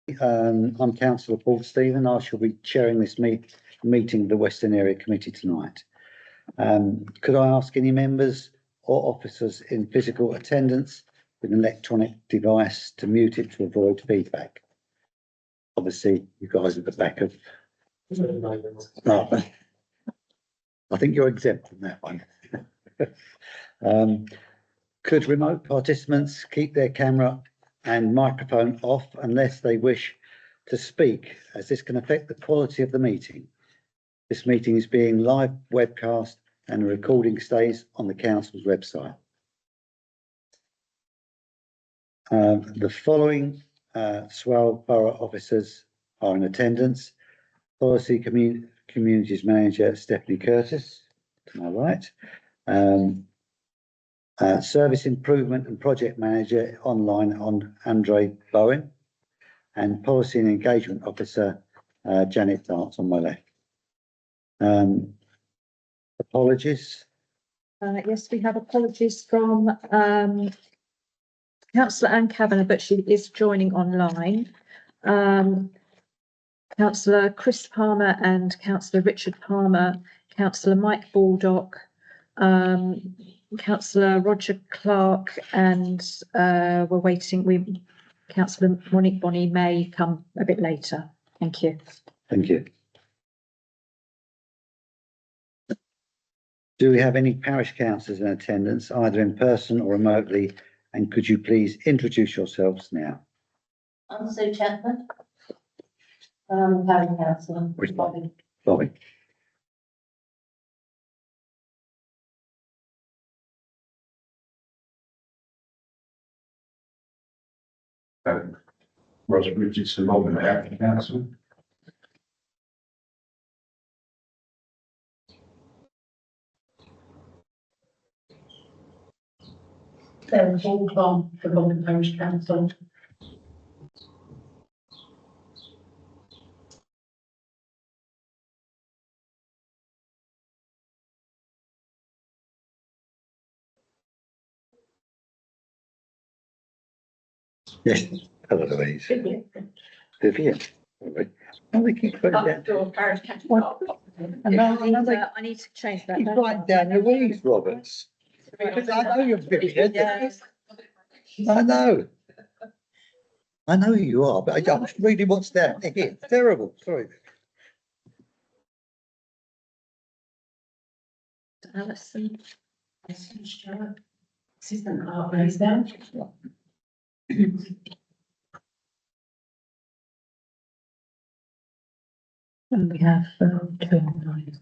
I'm Councillor Paul Stephen. I shall be chairing this meeting of the Western Area Committee tonight. Could I ask any members or officers in physical attendance with an electronic device to mute it to avoid feedback? Obviously, you guys at the back of. Oh, I think you're exempt from that one. Could remote participants keep their camera and microphone off unless they wish to speak, as this can affect the quality of the meeting? This meeting is being live webcast and a recording stays on the council's website. The following Swale Borough officers are in attendance: Policy Communities Manager Stephanie Curtis, to my right, Service Improvement and Project Manager online on Andre Bowen, and Policy and Engagement Officer Janet Dart on my left. Apologies. Yes, we have apologies from Councillor Anne Kavanagh, but she is joining online. Councillor Chris Palmer and Councillor Richard Palmer, Councillor Mike Baldock, Councillor Roger Clark, and we're waiting. Councillor Monique Bonney may come a bit later. Thank you. Thank you. Do we have any parish councillors in attendance, either in person or remotely? And could you please introduce yourselves now? I'm Sue Chapman. I'm parish councillor. Bobby. Ross Richardson, Robin, parish council. Sarah Hall for Robin Parish Council. Yes, hello Louise. Vivian. Oh, they keep putting down. I need to change that. Keep writing down Louise Roberts. Because I know you're Vivian. Yes. I know who you are, but I'm just reading what's down here. It's terrible. Sorry. Alison. Assistant Clerk, please down. And we have 2 online.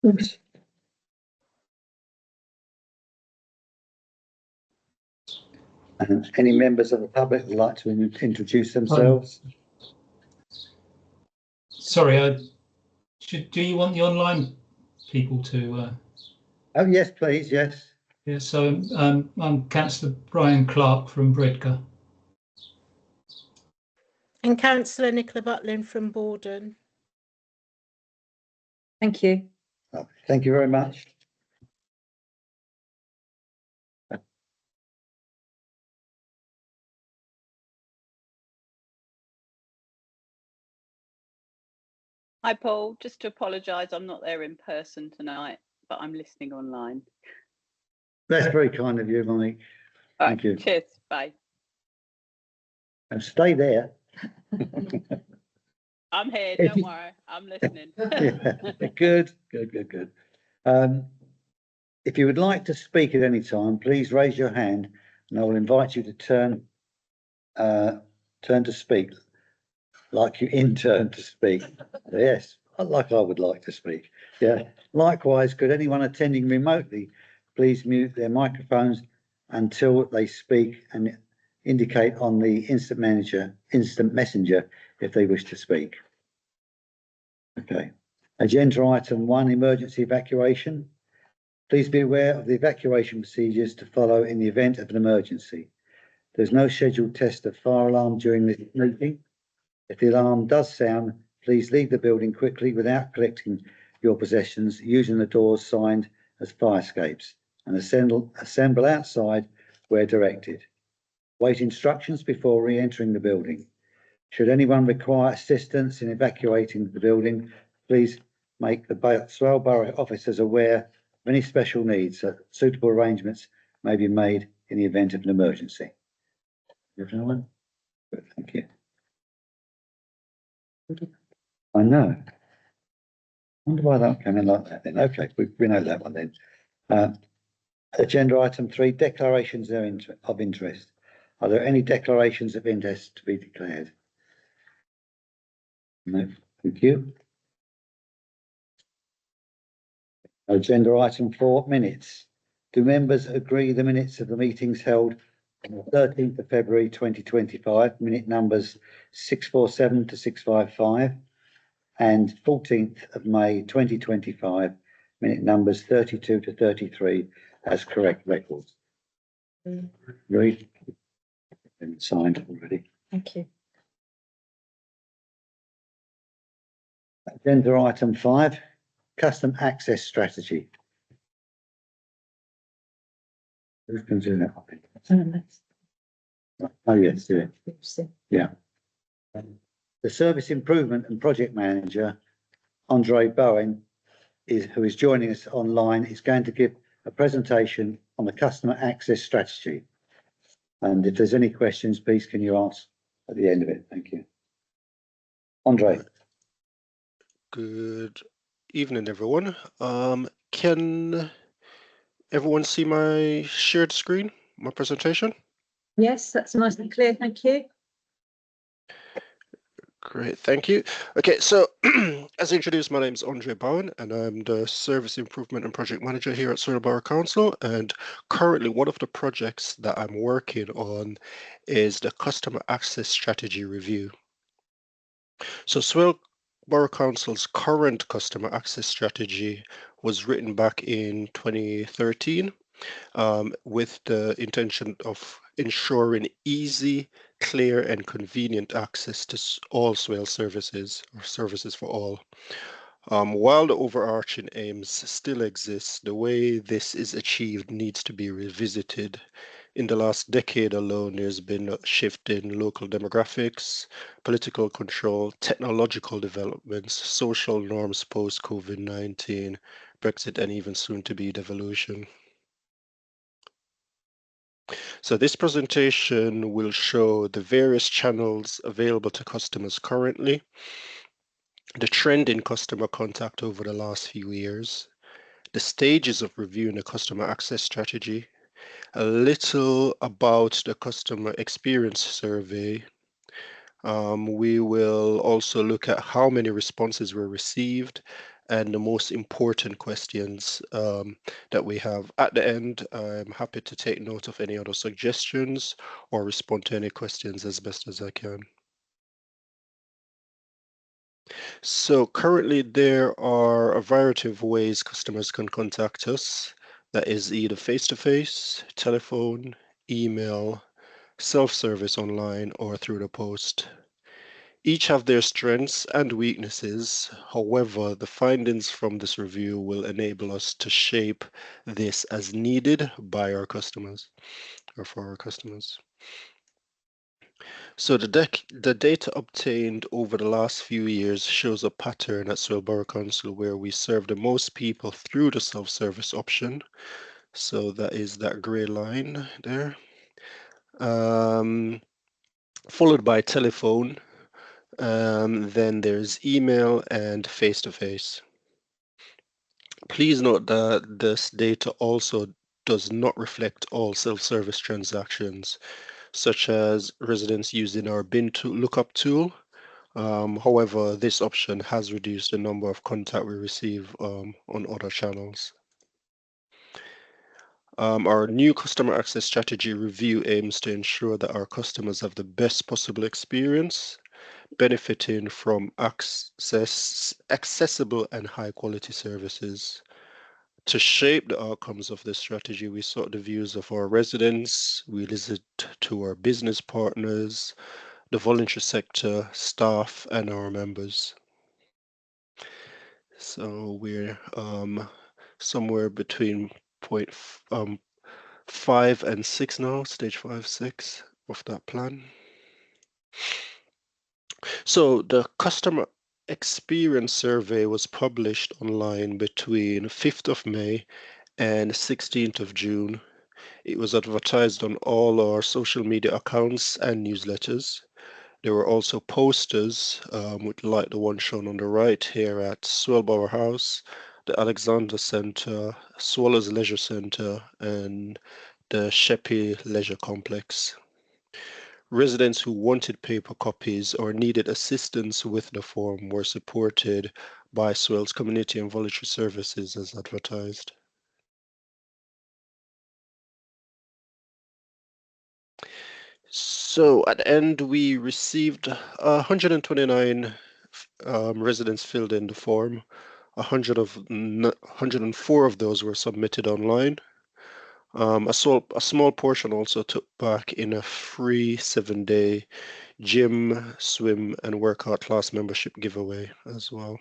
Oops. And any members of the public would like to introduce themselves? Sorry, do you want the online people to? Oh yes, please. Yes. Yeah. So I'm Councillor Brian Clark from Bredgar. And Councillor Nicola Butlin from Borden. Thank you. Oh, thank you very much. Hi Paul, just to apologise, I'm not there in person tonight, but I'm listening online. That's very kind of you, Monique. Thank you. Cheers, bye. And stay there. I'm here, don't worry, I'm listening. Yeah, good. If you would like to speak at any time, please raise your hand and I will invite you to turn to speak, like you intern to speak. Yes, like I would like to speak. Yeah. Likewise, could anyone attending remotely please mute their microphones until they speak and indicate on the instant messenger if they wish to speak. Okay. Agenda item 1, emergency evacuation. Please be aware of the evacuation procedures to follow in the event of an emergency. There's no scheduled test of fire alarm during this meeting. If the alarm does sound, please leave the building quickly without collecting your possessions, using the doors signed as fire escapes, and assemble outside where directed. Wait instructions before re-entering the building. Should anyone require assistance in evacuating the building, please make the Swale Borough officers aware of any special needs, so suitable arrangements may be made in the event of an emergency. Everyone? Good, thank you. I know. Wonder why that came in like that then. Okay, we know that one then. Agenda item 3, declarations of interest. Are there any declarations of interest to be declared? No, thank you. Agenda item 4, minutes. Do members agree the minutes of the meetings held on the 13th of February 2025, minute numbers 647 to 655, and 14th of May 2025, minute numbers 32 to 33 as correct records? Agreed? Been signed already. Thank you. Agenda item 5, custom access strategy. Who's going to do that? Oh, yes, do it. Yeah. The service improvement and project manager, Andre Bowen, who is joining us online, is going to give a presentation on the customer access strategy. And if there's any questions, please can you ask at the end of it? Thank you. Andre. Good evening, everyone. Can everyone see my shared screen, my presentation? Yes, that's nice and clear. Thank you. Great, thank you. Okay, so as introduced, my name is Andre Bowen, and I'm the Service Improvement and Project Manager here at Swale Borough Council. And currently, one of the projects that I'm working on is the Customer Access Strategy Review. So Swale Borough Council's current customer access strategy was written back in 2013 with the intention of ensuring easy, clear and convenient access to all Swale services or services for all. While the overarching aims still exist, the way this is achieved needs to be revisited. In the last decade alone, there's been a shift in local demographics, political control, technological developments, social norms post-COVID-19, Brexit, and even soon to be devolution. So this presentation will show the various channels available to customers currently, the trend in customer contact over the last few years, the stages of reviewing a customer access strategy, a little about the customer experience survey. We will also look at how many responses were received and the most important questions that we have. At the end, I'm happy to take note of any other suggestions or respond to any questions as best as I can. So currently there are a variety of ways customers can contact us. That is either face-to-face, telephone, email, self-service online, or through the post. Each have their strengths and weaknesses. However, the findings from this review will enable us to shape this as needed by our customers or for our customers. So the data obtained over the last few years shows a pattern at Swale Borough Council where we serve the most people through the self-service option. So that is that grey line there. Followed by telephone. Then there's email and face-to-face. Please note that this data also does not reflect all self-service transactions, such as residents using our bin to lookup tool. However, this option has reduced the number of contact we receive on other channels. Our new customer access strategy review aims to ensure that our customers have the best possible experience, benefiting from accessible and high quality services. To shape the outcomes of this strategy, we sought the views of our residents, we listened to our business partners, the voluntary sector, staff, and our members. So we're somewhere between 5 and 6 now, stage 5, 6. of that plan. So the customer experience survey was published online between 5th of May and 16th of June. It was advertised on all our social media accounts and newsletters. There were also posters, like the one shown on the right here at Swellborough House, the Alexander Centre, Swallows Leisure Centre, and the Sheppey Leisure Complex. Residents who wanted paper copies or needed assistance with the form were supported by Swells Community and Voluntary Services as advertised. So at the end, we received 129 residents filled in the form. 104 of those were submitted online. A small portion also took back in a free 7-day gym, swim, and workout class membership giveaway as well.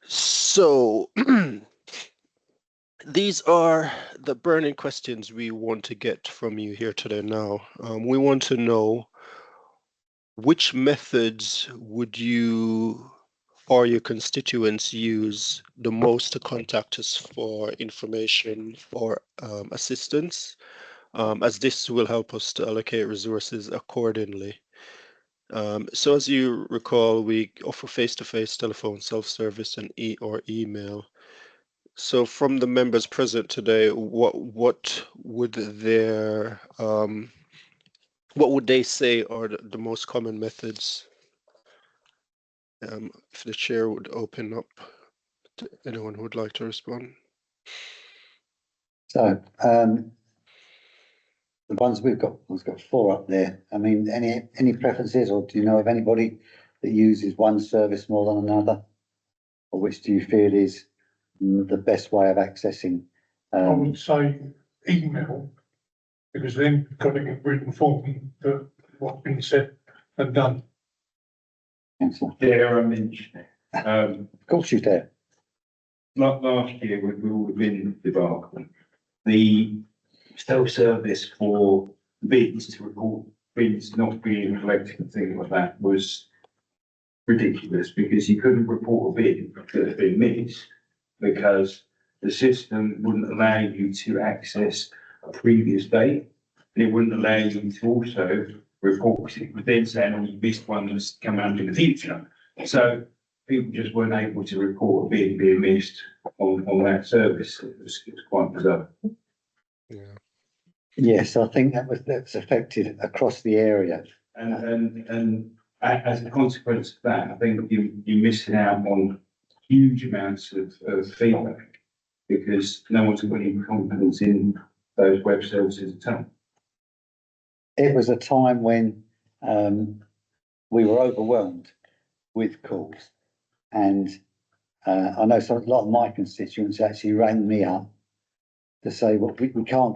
So these are the burning questions we want to get from you here today now. We want to know, which methods would you or your constituents use the most to contact us for information or assistance, as this will help us to allocate resources accordingly. So as you recall, we offer face-to-face telephone, self-service, and email. So from the members present today, what would their what would they say are the most common methods? If the chair would open up to anyone who would like to respond. So, the ones we've got 4 up there. I mean, any preferences, or do you know of anybody that uses one service more than another? Or which do you feel is the best way of accessing? I would say email, because then you've got to get written form that what's been said and done. Councillor? Dare I mention it? Of course you dare. Last year, with all the bin debacle, the self-service for bids to report bids not being collected and things like that was ridiculous, because you couldn't report a bid that had been missed because the system wouldn't allow you to access a previous date, and it wouldn't allow you to also report, because it would then say, oh, you missed one that's come out in the future. So people just weren't able to report a bid being missed on that service. It was quite bizarre. Yeah. Yes, I think that's affected across the area. And as a consequence of that, I think you're missing out on huge amounts of feedback, because no one's got any confidence in those web services at all. It was a time when we were overwhelmed with calls, and I know a lot of my constituents actually rang me up to say, well, we can't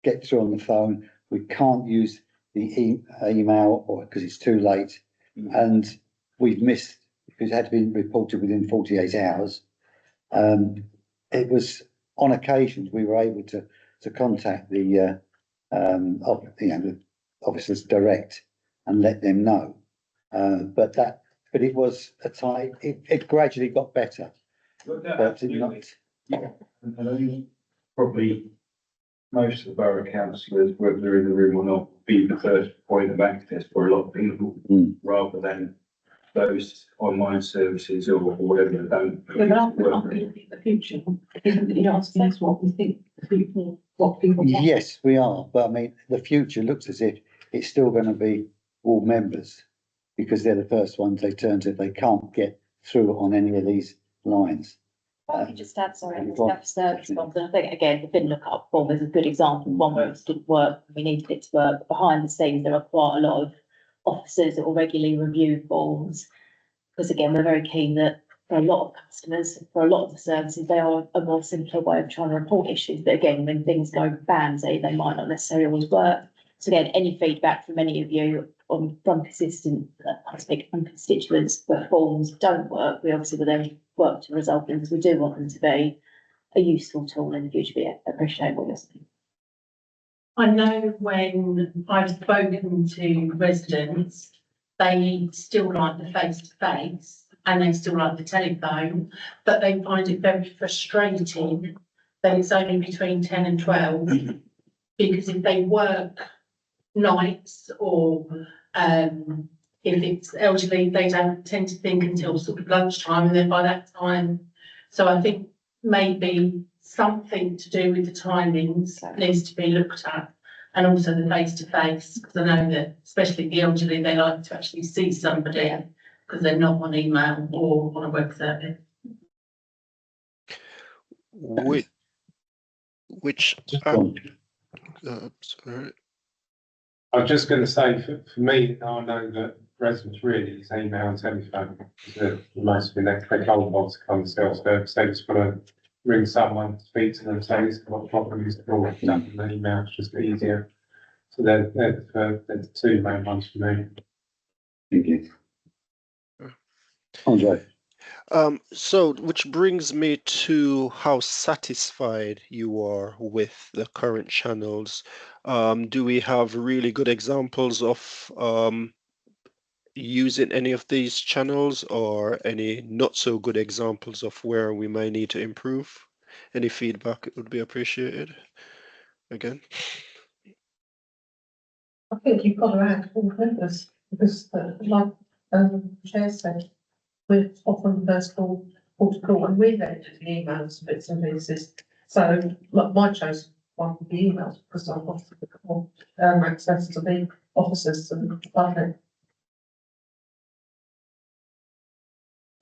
get through on the phone, we can't use the email, or because it's too late, and we've missed, because it had to be reported within 48 hours. It was on occasions we were able to contact the officers direct and let them know. But it was a time. It gradually got better, but it not. Yeah, and I think probably most of the borough councillors, whether they're in the room or not, be the first point of access for a lot of people, rather than those online services or whatever that don't. But aren't we looking at the future? Isn't it asking us what we think people want? Yes, we are, but I mean, the future looks as if it's still going to be all members, because they're the first ones they turn to if they can't get through on any of these lines. I could just add, sorry, the self-service ones, and I think again, the bin lookup form is a good example, one where it didn't work, we needed it to work. But behind the scenes, there are quite a lot of officers that will regularly review forms, because again, we're very keen that for a lot of customers, for a lot of the services, they are a more simpler way of trying to report issues. But again, when things go bad, they might not necessarily always work. So again, any feedback from any of you from consistent, I speak from constituents where forms don't work, we obviously will then work to resolve them, because we do want them to be a useful tool in the future. But yeah, I appreciate what you're saying. I know when I've spoken to residents, they still like the face-to-face and they still like the telephone, but they find it very frustrating that it's only between 10 and 12. Because if they work nights or if it's elderly, they don't tend to think until sort of lunchtime, and then by that time. So I think maybe something to do with the timings needs to be looked at, and also the face-to-face, because I know that especially the elderly, they like to actually see somebody because they're not on email or on a web service. Which sorry. I was just going to say, for me, I know that residents really use email and telephone. Most of them, they can't want to come self-service. They just want to ring someone, speak to them, say this is what problem is, or an email, it's just easier. So they're the two main ones for me. Thank you. Andre. So, which brings me to how satisfied you are with the current channels. Do we have really good examples of using any of these channels, or any not so good examples of where we might need to improve? Any feedback would be appreciated. Again, I think you've got to add all members because, like Chair said, we're often first call to call, and we're editing emails, bits and pieces. So, like my choice one would be emails because I've got access to the officers and the public.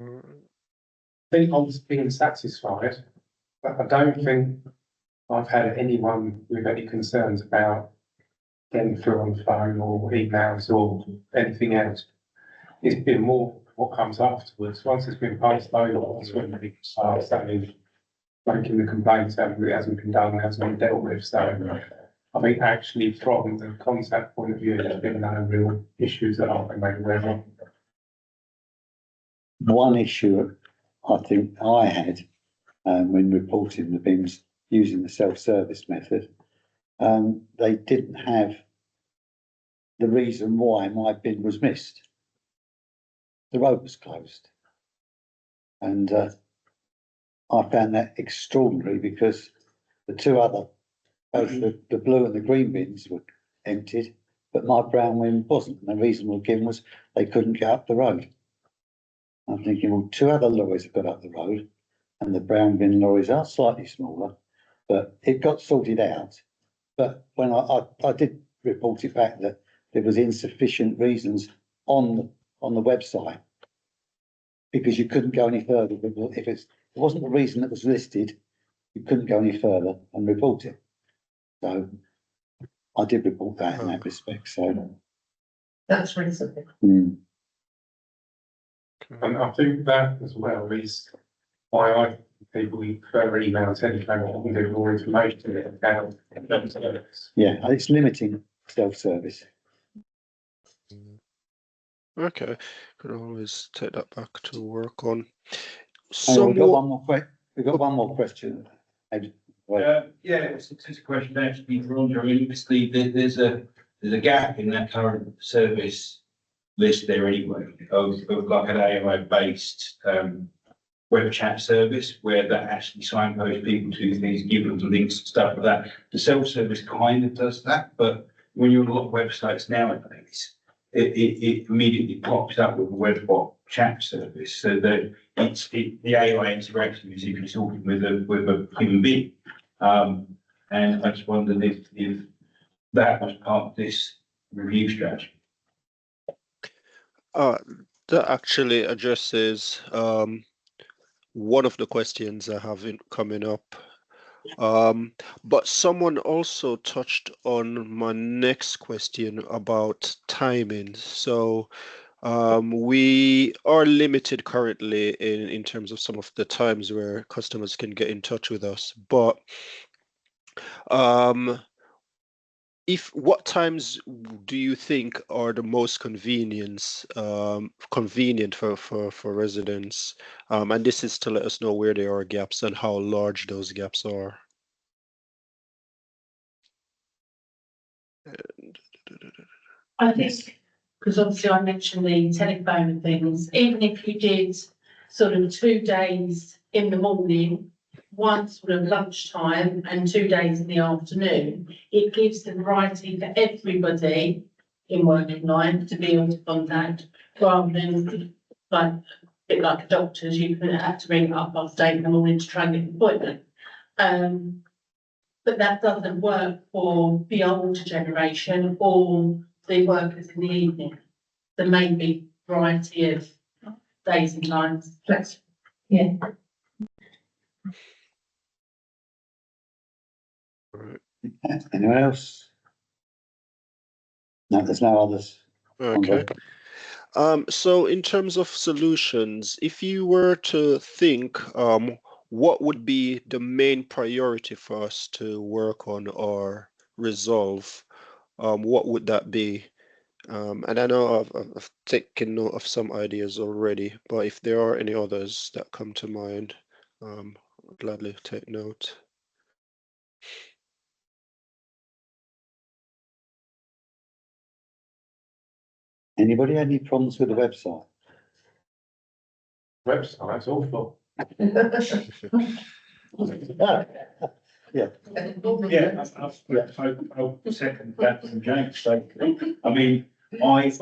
I think I was being satisfied, but I don't think I've had anyone with any concerns about getting through on the phone or emails or anything else. It's been more what comes afterwards. Once it's been passed over, that's when people start saying, making the complaints that it hasn't been done, hasn't been dealt with. So I think actually from the contact point of view, there's been no real issues that I've been made aware of. One issue I think I had when reporting the bins using the self-service method, they didn't have the reason why my bin was missed. The road was closed. And I found that extraordinary because the two other, both the blue and the green bins were emptied, but my brown bin wasn't. And the reason was given was they couldn't get up the road. I'm thinking, well, two other lorries have got up the road and the brown bin lorries are slightly smaller, but it got sorted out. But when I did report it back that there was insufficient reasons on the website because you couldn't go any further. If it wasn't the reason that was listed, you couldn't go any further and report it. So I did report that in that respect. So that's reasonable. And I think that as well is why I people who prefer email and telephone and give more information to it about self-service. Yeah, it's limiting self-service. okay, could always take that back to work on. We've got one more question. Yeah, it's a question actually for Andre. I mean, obviously there's a gap in that current service list there anyway of like an AI based web chat service where that actually signposts people to things, give them the links and stuff like that. The self-service kind of does that, but when you're on a lot of websites nowadays, it immediately pops up with a web-bot chat service, so that the AI interaction is if you're talking with a human being. And I just wondered if that was part of this review strategy. That actually addresses one of the questions I have coming up. But someone also touched on my next question about timing. So we are limited currently in terms of some of the times where customers can get in touch with us, but what times do you think are the most convenient for residents? And this is to let us know where there are gaps and how large those gaps are. I think, because obviously I mentioned the telephone and things, even if you did sort of 2 days in the morning, one sort of lunchtime and 2 days in the afternoon, it gives the variety for everybody in working life to be able to contact, rather than like, a bit like a doctor's, you can have to ring up after 8 in the morning to try and get an appointment. But that doesn't work for the older generation or the workers in the evening. There may be variety of days and times. Yeah. Anyone else? No, there's no others. Okay. So in terms of solutions, if you were to think, what would be the main priority for us to work on or resolve? What would that be? And I know I've taken note of some ideas already, but if there are any others that come to mind, I'll gladly take note. Anybody had any problems with the website? Website's awful. Yeah. Yeah, I'll second that from James. So, I mean, I as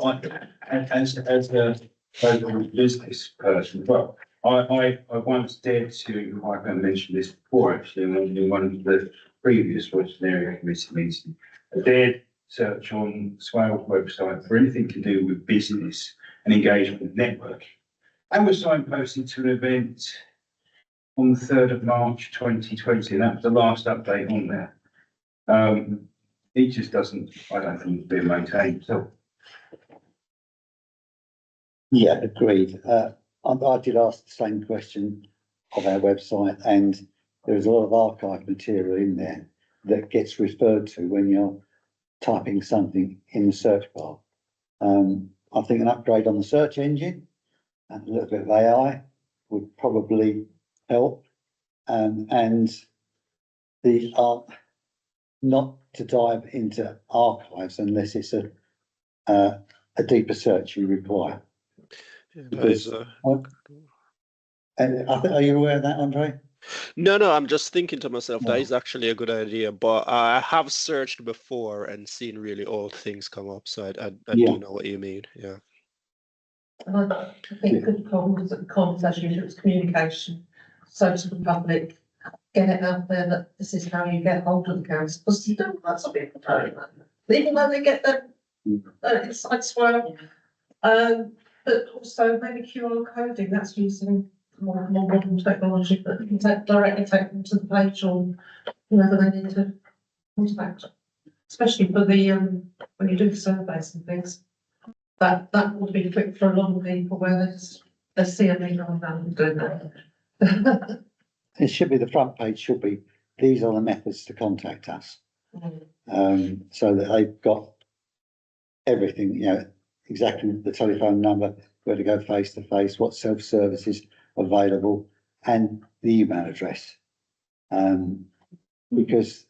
a business person, well, I once dared to, I can mention this before actually, in one of the previous Western Area Committee meetings, I dared search on Swale's website for anything to do with business and engagement network. And was signposted to an event on the 3rd of March 2020, and that was the last update on there. It just doesn't, I don't think it's being maintained, so. Yeah, agreed. I did ask the same question of our website, and there's a lot of archive material in there that gets referred to when you're typing something in the search bar. I think an upgrade on the search engine and a little bit of AI would probably help. And the not to dive into archives unless it's a deeper search you require. Yeah, Because, and are you aware of that, Andre? No, I'm just thinking to myself, that is actually a good idea, but I have searched before and seen really old things come up, so I do know what you mean, yeah. And I think the problem was that the conversation, it was communication, so to the public, get it out there that this is how you get hold of the council, because you don't, that's what people don't know. Even though they get them inside Swale, but also maybe QR coding, that's using more modern technology that you can directly take them to the page or whoever they need to contact. Especially for the when you do the surveys and things, that would be quick for a lot of people where they see a legal and doing that. It should be, the front page should be, these are the methods to contact us. So that they've got everything, you know, exactly the telephone number, where to go face to face, what self-service is available, and the email address. Because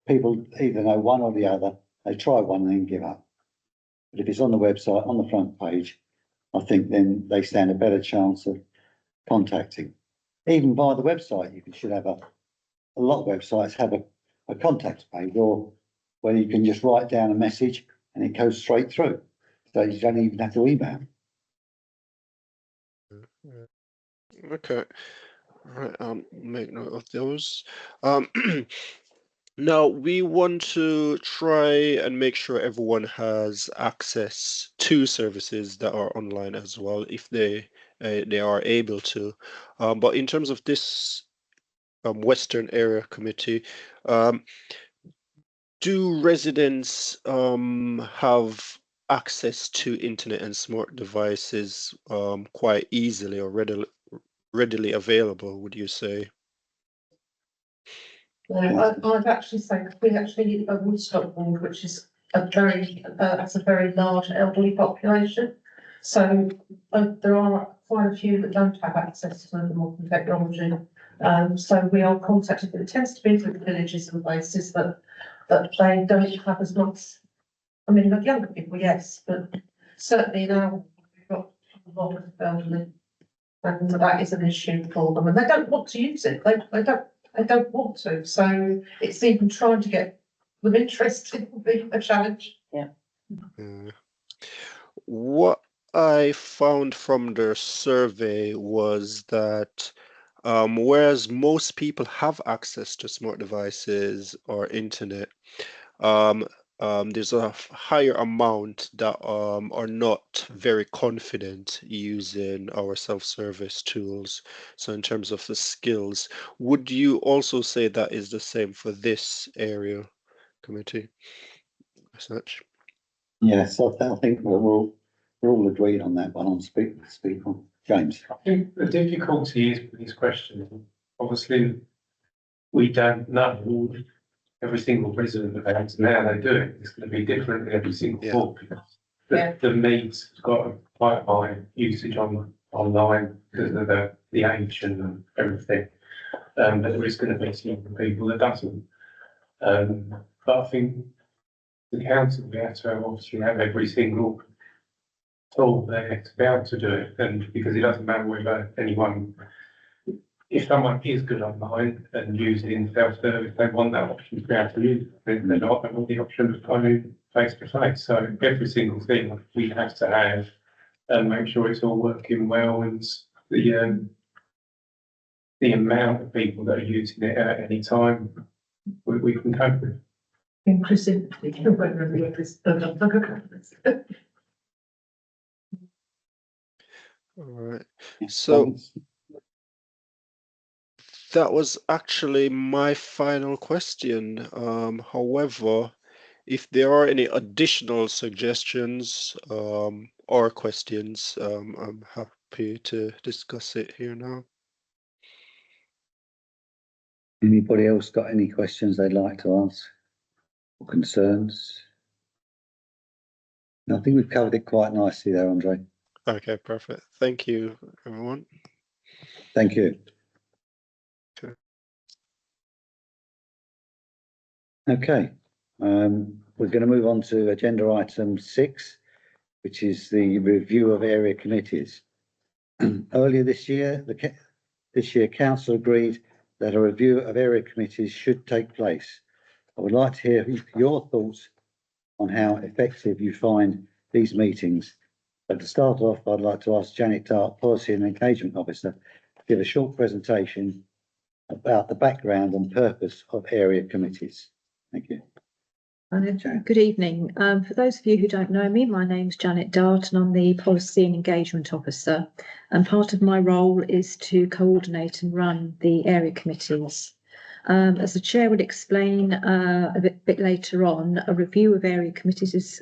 people either know one or the other, they try one and then give up. But if it's on the website, on the front page, I think then they stand a better chance of contacting. Even via the website, you should have a lot of websites have a contact page, or where you can just write down a message and it goes straight through. So you don't even have to email. Okay, all right, make note of those. Now we want to try and make sure everyone has access to services that are online as well, if they are able to. But in terms of this Western Area Committee, do residents have access to internet and smart devices quite easily or readily available, would you say? I've actually said, we actually, a Woodstock ward, which is that's a very large elderly population. So there are quite a few that don't have access to the modern technology. So we are contacted, but it tends to be through the villages and places that they don't have as much. I mean, the younger people, yes, but certainly now we've got a lot of elderly, and that is an issue for them, and they don't want to use it. They don't want to. So it's even trying to get them interested will be a challenge. Yeah. What I found from their survey was that whereas most people have access to smart devices or internet, there's a higher amount that are not very confident using our self-service tools. So in terms of the skills, would you also say that is the same for this area committee as such? Yes, I think we're all agreed on that one. On speak on James. I think the difficulty is with this question, obviously, we don't know every single resident of how now they do it. It's going to be different in every single board. The Meads has got quite high usage online because of the age and everything. But there is going to be some people that doesn't. But I think the council, we have to obviously have every single tool there to be able to do it, and because it doesn't matter whether anyone, if someone is good online and using self-service, they want that option to be able to use it. If they're not, they want the option of going face to face. So every single thing we have to have and make sure it's all working well, and the amount of people that are using it at any time we can cope with. Inclusivity. All right. So that was actually my final question. However, if there are any additional suggestions or questions, I'm happy to discuss it here now. Anybody else got any questions they'd like to ask or concerns? I think we've covered it quite nicely there, Andre. Okay, perfect. Thank you, everyone. Thank you. Okay, we're going to move on to agenda item 6, which is the review of area committees. Earlier this year, council agreed that a review of area committees should take place. I would like to hear your thoughts on how effective you find these meetings. But to start off, I'd like to ask Janet Dart, Policy and Engagement Officer, to give a short presentation about the background and purpose of area committees. Thank you. Good evening. For those of you who don't know me, my name's Janet Dart and I'm the Policy and Engagement Officer. And part of my role is to coordinate and run the area committees. As the Chair will explain a bit later on, a review of area committees is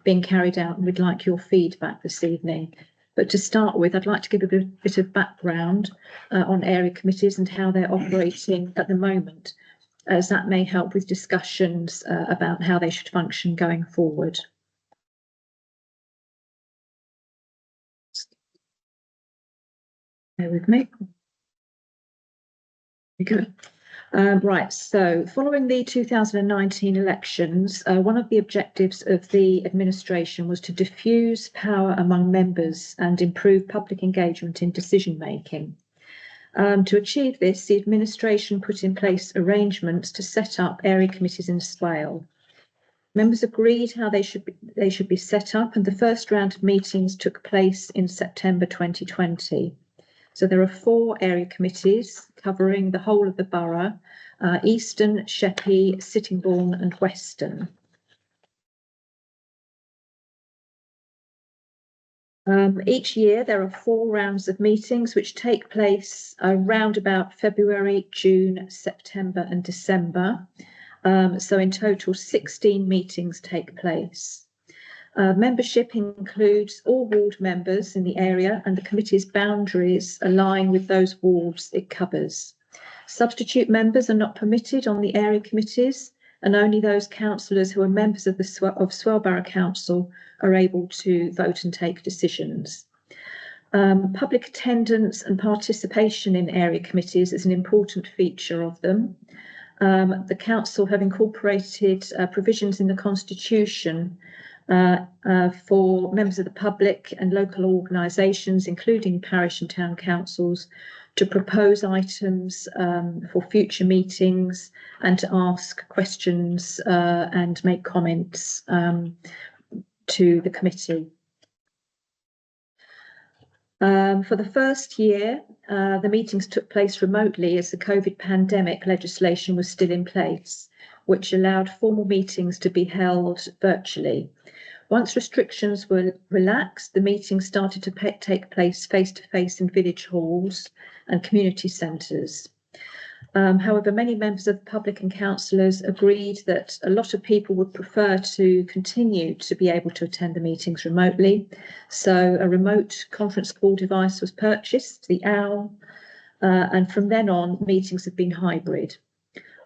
being carried out and we'd like your feedback this evening. But to start with, I'd like to give a bit of background on area committees and how they're operating at the moment, as that may help with discussions about how they should function going forward. Bear with me. There we go. Right, so following the 2019 elections, one of the objectives of the administration was to diffuse power among members and improve public engagement in decision making. To achieve this, the administration put in place arrangements to set up area committees in Swale. Members agreed how they should be set up, and the first round of meetings took place in September 2020. So there are 4 area committees covering the whole of the borough: Eastern, Sheppey, Sittingbourne and Weston. Each year there are 4 rounds of meetings which take place around about February, June, September and December. So in total 16 meetings take place. Membership includes all ward members in the area and the committee's boundaries align with those wards it covers. Substitute members are not permitted on the area committees, and only those councillors who are members of Swale Borough Council are able to vote and take decisions. Public attendance and participation in area committees is an important feature of them. The council have incorporated provisions in the constitution for members of the public and local organisations, including parish and town councils, to propose items for future meetings and to ask questions and make comments to the committee. For the first year, the meetings took place remotely as the COVID pandemic legislation was still in place, which allowed formal meetings to be held virtually. Once restrictions were relaxed, the meetings started to take place face-to-face in village halls and community centres. However, many members of the public and councillors agreed that a lot of people would prefer to continue to be able to attend the meetings remotely. So a remote conference call device was purchased, the OWL, and from then on, meetings have been hybrid.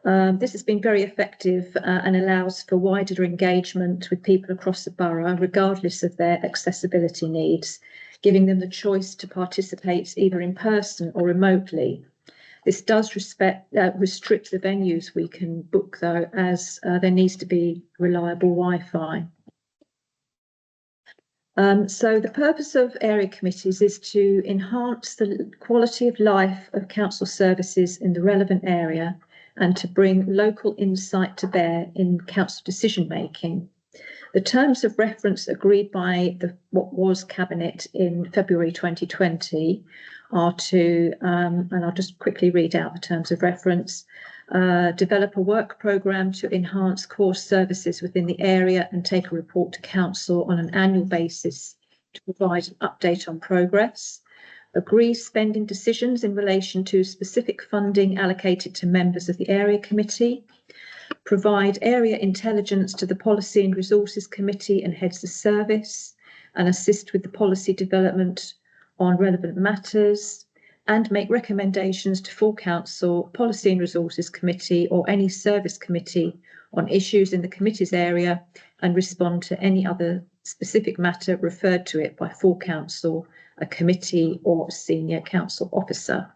This has been very effective and allows for wider engagement with people across the borough, regardless of their accessibility needs, giving them the choice to participate either in person or remotely. This does restrict the venues we can book, though, as there needs to be reliable Wi-Fi. So the purpose of area committees is to enhance the quality of life of council services in the relevant area and to bring local insight to bear in council decision making. The terms of reference agreed by what was Cabinet in February 2020 are to, and I'll just quickly read out the terms of reference, develop a work programme to enhance core services within the area and take a report to council on an annual basis to provide an update on progress. Agree spending decisions in relation to specific funding allocated to members of the area committee. Provide area intelligence to the Policy and Resources Committee and heads of service, and assist with the policy development on relevant matters, and make recommendations to full council, Policy and Resources Committee or any service committee on issues in the committee's area, and respond to any other specific matter referred to it by full council, a committee or a senior council officer.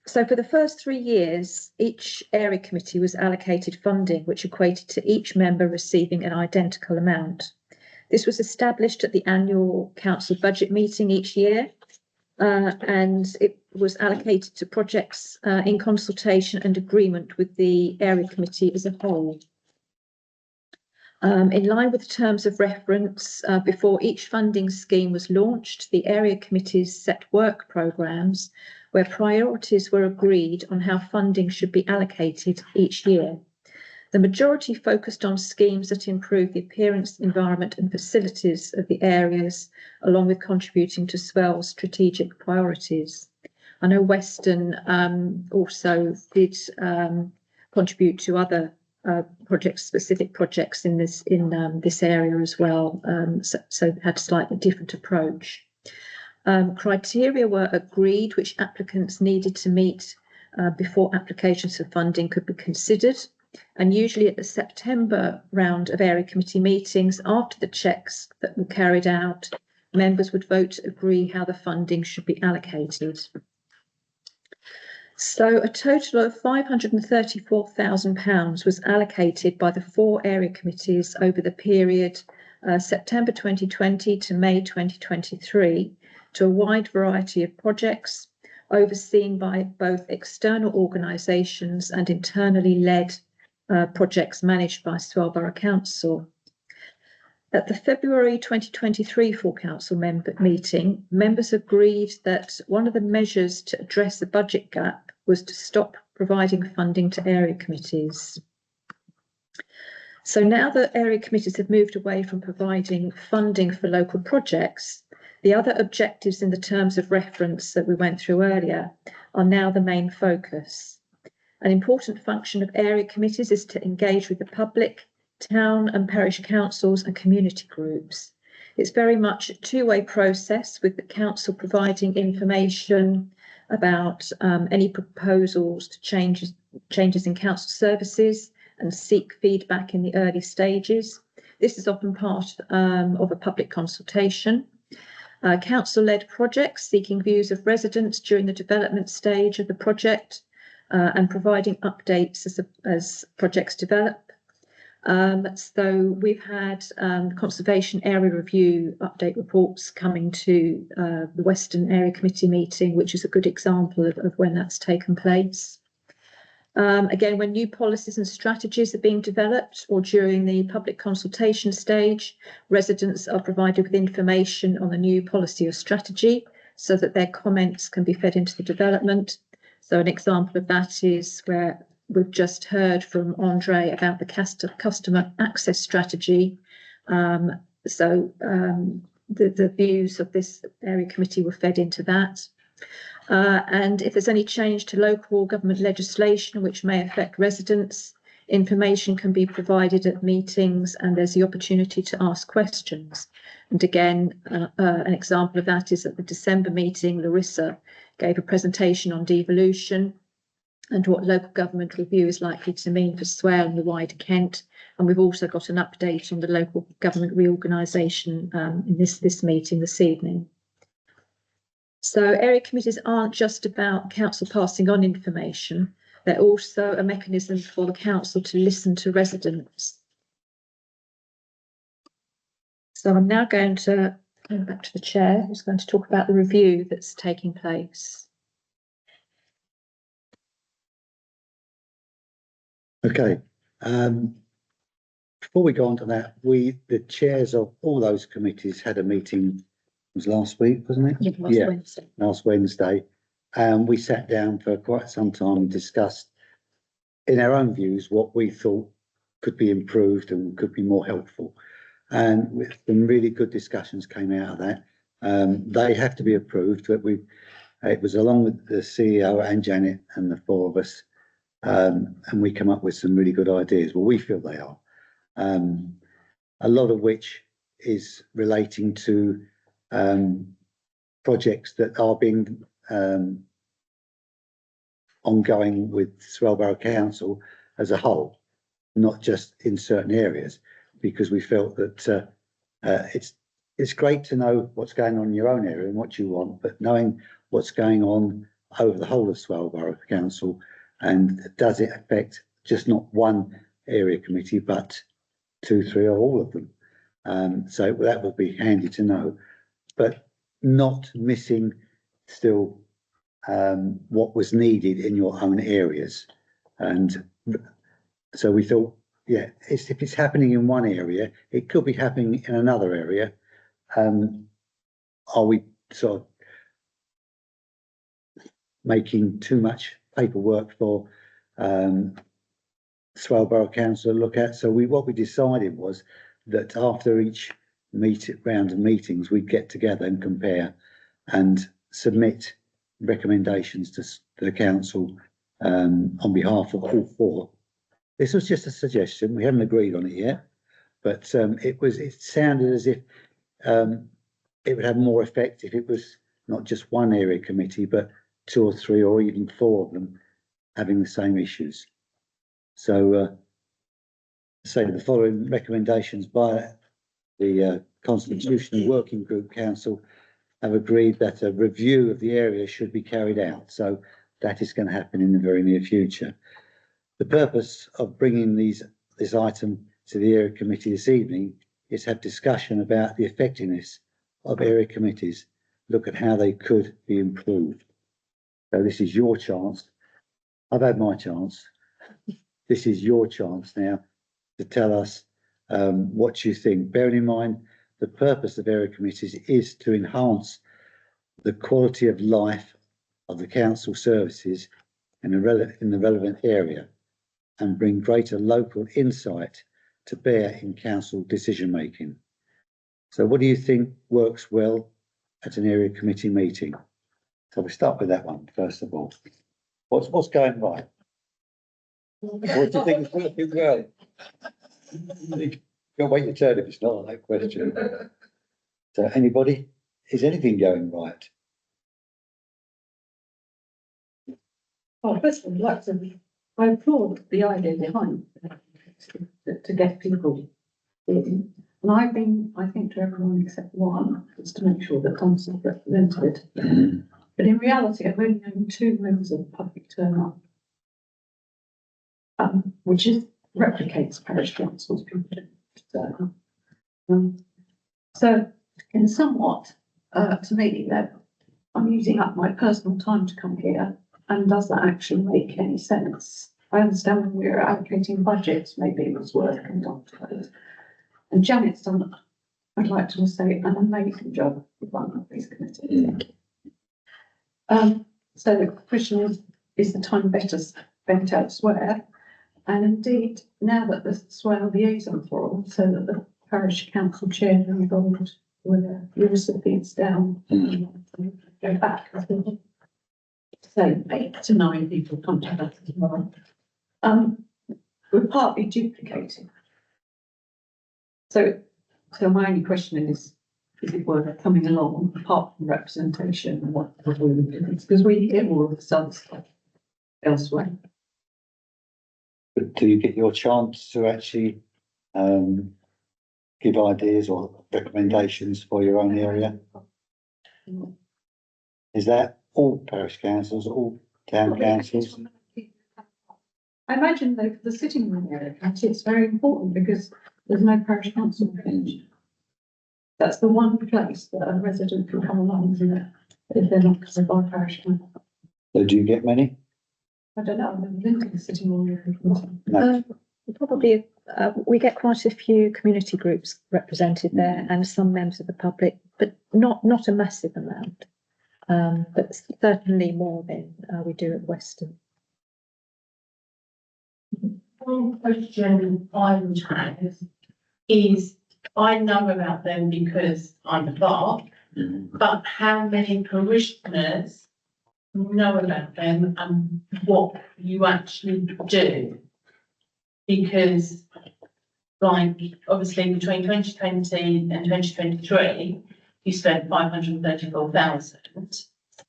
So for the first 3 years, each area committee was allocated funding which equated to each member receiving an identical amount. This was established at the annual council budget meeting each year, and it was allocated to projects in consultation and agreement with the area committee as a whole. In line with the terms of reference, before each funding scheme was launched, the area committees set work programmes where priorities were agreed on how funding should be allocated each year. The majority focused on schemes that improve the appearance, environment and facilities of the areas, along with contributing to Swale's strategic priorities. I know Weston also did contribute to other projects, specific projects in this area as well, so had a slightly different approach. Criteria were agreed which applicants needed to meet before applications for funding could be considered, and usually at the September round of area committee meetings, after the checks that were carried out, members would vote to agree how the funding should be allocated. So a total of £534,000 was allocated by the 4 area committees over the period September 2020 to May 2023 to a wide variety of projects overseen by both external organisations and internally led projects managed by Swale Borough Council. At the February 2023 full council meeting, members agreed that one of the measures to address the budget gap was to stop providing funding to area committees. So now that area committees have moved away from providing funding for local projects, the other objectives in the terms of reference that we went through earlier are now the main focus. An important function of area committees is to engage with the public, town and parish councils and community groups. It's very much a two-way process, with the council providing information about any proposals to changes in council services and seek feedback in the early stages. This is often part of a public consultation. Council-led projects seeking views of residents during the development stage of the project and providing updates as projects develop. So we've had conservation area review update reports coming to the Western Area Committee meeting, which is a good example of when that's taken place. Again, when new policies and strategies are being developed or during the public consultation stage, residents are provided with information on the new policy or strategy so that their comments can be fed into the development. So an example of that is where we've just heard from Andre about the customer access strategy. The views of this area committee were fed into that. And if there's any change to local government legislation which may affect residents, information can be provided at meetings and there's the opportunity to ask questions. And again, an example of that is at the December meeting, Larissa gave a presentation on devolution and what local government review is likely to mean for Swale and the wider Kent. And we've also got an update on the local government reorganisation in this meeting this evening. So area committees aren't just about council passing on information, they're also a mechanism for the council to listen to residents. So I'm now going to go back to the chair, who's going to talk about the review that's taking place. Okay. Before we go on to that, the chairs of all those committees had a meeting. It was last week, wasn't it? Yeah, Wednesday. Last Wednesday. And we sat down for quite some time and discussed in our own views what we thought could be improved and could be more helpful. And with some really good discussions came out of that. They have to be approved, but it was along with the CEO and Janet and the four of us, and we come up with some really good ideas. Well, we feel they are. A lot of which is relating to projects that are being ongoing with Swale Borough Council as a whole, not just in certain areas, because we felt that it's great to know what's going on in your own area and what you want, but knowing what's going on over the whole of Swale Borough Council, and does it affect just not one area committee, but 2, 3 or all of them. So that would be handy to know, but not missing still what was needed in your own areas. And so we thought, yeah, if it's happening in one area, it could be happening in another area. Are we sort of making too much paperwork for Swale Borough Council to look at? So what we decided was that after each round of meetings, we'd get together and compare and submit recommendations to the council on behalf of all four. This was just a suggestion. We haven't agreed on it yet, but it sounded as if it would have more effect if it was not just one area committee, but 2 or 3 or even 4 of them having the same issues. So say the following recommendations by the Constitutional Working Group Council have agreed that a review of the area should be carried out. So that is going to happen in the very near future. The purpose of bringing this item to the area committee this evening is to have discussion about the effectiveness of area committees, look at how they could be improved. So this is your chance. I've had my chance. This is your chance now to tell us what you think. Bearing in mind, the purpose of area committees is to enhance the quality of life of the council services in the relevant area and bring greater local insight to bear in council decision making. So what do you think works well at an area committee meeting? So we start with that one first of all. What's going right? What do you think is working well? You'll wait your turn if it's not that question. So anybody, is anything going right? Oh, first of all, I applaud the idea behind to get people in. And I've been, I think, to everyone except one, just to make sure that council is represented. But in reality, I've only known 2 members of the public turn up. Which replicates parish councils, people don't turn up. So in somewhat, to me, that I'm using up my personal time to come here, and does that actually make any sense? I understand when we're allocating budgets, maybe it was worth conducting. And Janet's done, I'd like to say, an amazing job with one of these committees. So the question is the time better spent elsewhere? And indeed, now that the Swale liaison forum, so that the parish council chair are involved with the recipients down, go back, I think. So 8 to 9 people contact us as well. We're partly duplicating. So my only question is it worth coming along apart from representation and what we would do? Because we hear all of this other stuff elsewhere. But do you get your chance to actually give ideas or recommendations for your own area? Is that all parish councils, all town councils? I imagine though, for the sitting room area, it's very important because there's no parish council bench. That's the one place that a resident can come along, isn't it? If they're not covered by parish council. So do you get many? I don't know, I've never been to the sitting room area. No. Probably, we get quite a few community groups represented there and some members of the public, but not a massive amount. But certainly more than we do at Western. One question I would have is, I know about them because I'm a clerk, but how many parishioners know about them and what you actually do? Because, like, obviously between 2020 and 2023, you spent 534,000.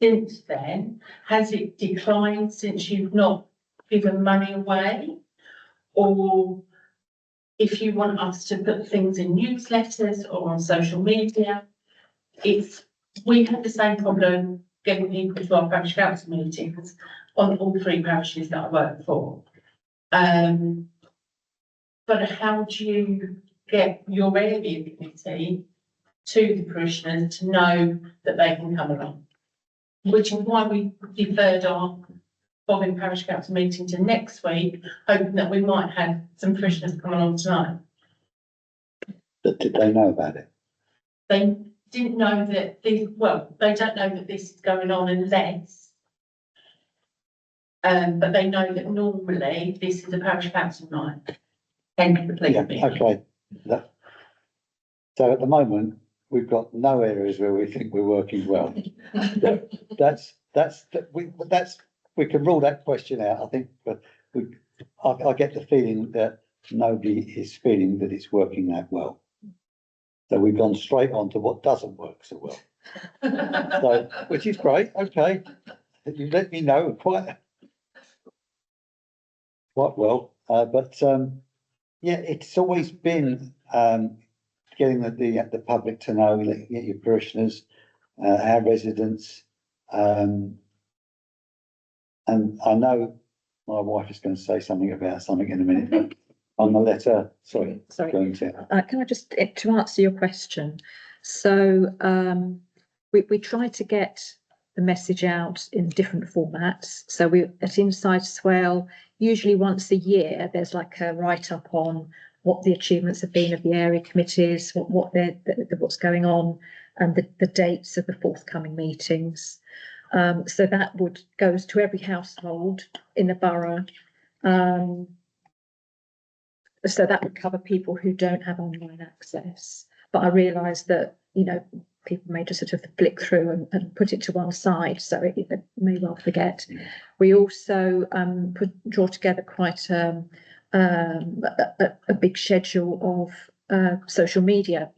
Since then, has it declined since you've not given money away? Or if you want us to put things in newsletters or on social media, we have the same problem getting people to our parish council meetings on all 3 parishes that I work for. But how do you get your area committee to the parishioners to know that they can come along? Which is why we deferred our Bobbin Parish Council meeting to next week, hoping that we might have some parishioners come along tonight. But did they know about it? They didn't know that they don't know that this is going on unless, but they know that normally this is a parish council night. And the police meeting. Okay. So at the moment, we've got no areas where we think we're working well. We can rule that question out, I think, but I get the feeling that nobody is feeling that it's working that well. So we've gone straight on to what doesn't work so well. So, which is great, okay. You let me know quite well, yeah, it's always been getting the public to know, get your parishioners, our residents, and I know my wife is going to say something about something in a minute, but on the letter, sorry. Can I just, to answer your question? So we try to get the message out in different formats. So we at Inside Swale, usually once a year, there's like a write-up on what the achievements have been of the area committees, what's going on, and the dates of the forthcoming meetings. So that goes to every household in the borough. So that would cover people who don't have online access. But I realise that, people may just sort of flick through and put it to one side, so it may well forget. We also draw together quite a big schedule of social media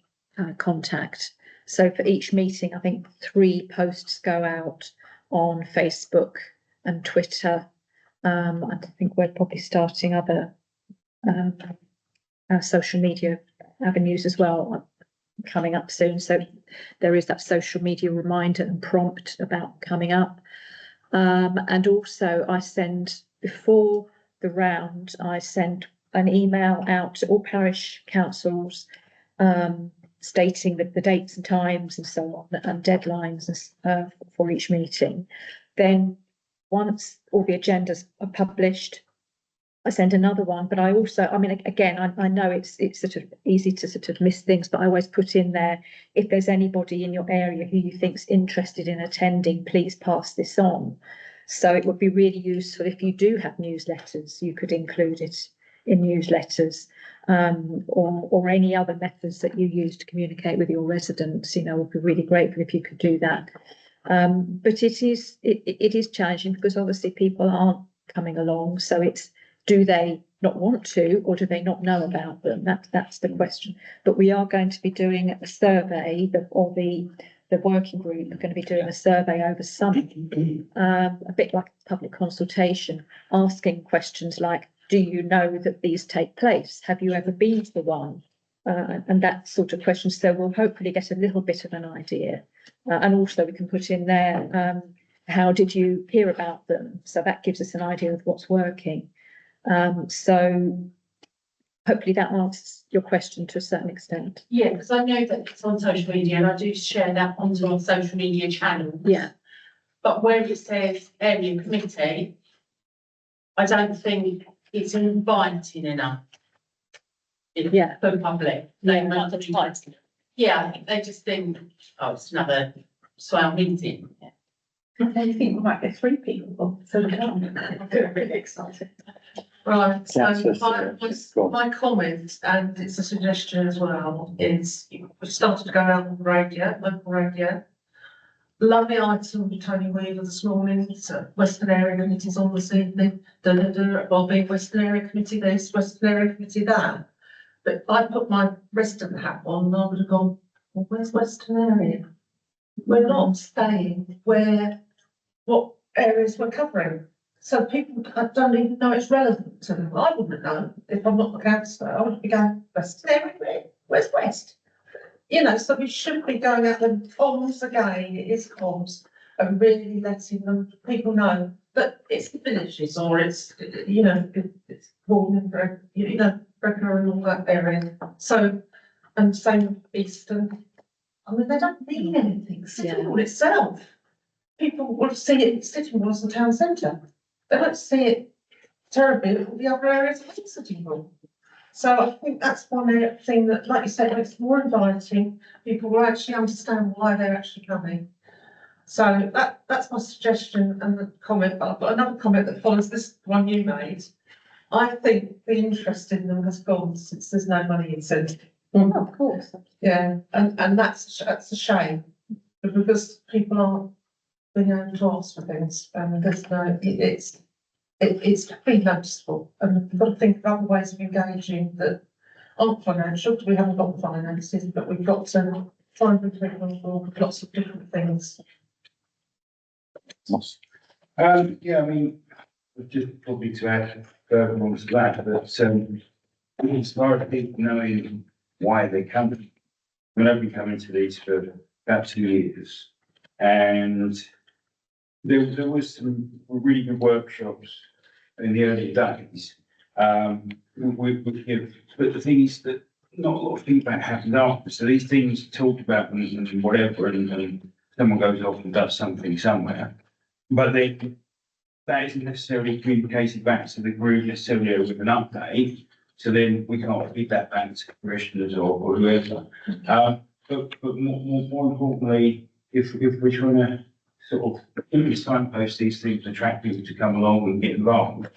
contact. So for each meeting, I think 3 posts go out on Facebook and Twitter. I think we're probably starting other social media avenues as well coming up soon. So there is that social media reminder and prompt about coming up. And also I send, before the round, I send an email out to all parish councils stating the dates and times and so on, and deadlines for each meeting. Then once all the agendas are published, I send another one, but I also, I mean, again, I know it's sort of easy to sort of miss things, but I always put in there, if there's anybody in your area who you think's interested in attending, please pass this on. So it would be really useful if you do have newsletters, you could include it in newsletters, or any other methods that you use to communicate with your residents. You know, would be really grateful if you could do that. But it is challenging because obviously people aren't coming along, so it's, do they not want to, or do they not know about them? That's the question. But we are going to be doing a survey, the working group are going to be doing a survey over summer, a bit like a public consultation, asking questions like, do you know that these take place? Have you ever been to one? And that sort of question. So we'll hopefully get a little bit of an idea. And also we can put in there, how did you hear about them? So that gives us an idea of what's working. So hopefully that answers your question to a certain extent. Yeah, because I know that it's on social media and I do share that onto our social media channel. Yeah. But where it says area committee, I don't think it's inviting enough. Yeah. For public. Yeah, not the title. Yeah, I think they just think, oh, it's another swell meeting. I think we might get 3 people, so I'm really excited. Right, so Councillor Sarah, go on. my comment, and it's a suggestion as well, is we started to go out on the radio, local radio. Lovely item with Tony Weaver this morning, so Western Area Committee's on this evening, Bobby, Western Area Committee this, Western Area Committee that. But I put my resident hat on and I would have gone, well, where's Western Area? We're not staying where, what areas we're covering. So people don't even know it's relevant to them. I wouldn't know if I'm not the councillor. I would be going, Western Area, where's West? You know, so we should be going out and comms again, it is comms, and really letting them, people know that it's the villages or it's, you know, it's Warden, you know, Brecon and all that area. So, and same with Eastern. I mean, they don't mean anything. City Hall itself, people will see it, City Hall as the town centre. They don't see it terribly with all the other areas of the City Hall. So I think that's one thing that, like you said, makes it more inviting. People will actually understand why they're actually coming. So that's my suggestion and the comment. But I've got another comment that follows this one you made. I think the interest in them has gone since there's no money incentive. Oh, of course. Yeah, and that's a shame because people aren't being able to ask for things, and there's no, it's been noticeable, and we've got to think of other ways of engaging that aren't financial, because we haven't got the finances, but we've got to find the people on board with lots of different things. Yeah, I mean, just probably to add further on to that, but as far as people knowing why they come, I mean, I've been coming to these for about 2 years, and there was some really good workshops in the early days. But the thing is that not a lot of feedback happened after, so these things talked about and whatever, and someone goes off and does something somewhere, but that isn't necessarily communicated back to the group necessarily with an update. So then we can't feed that back to commissioners or whoever. But more importantly, if we're trying to sort of signpost these things, attract people to come along and get involved,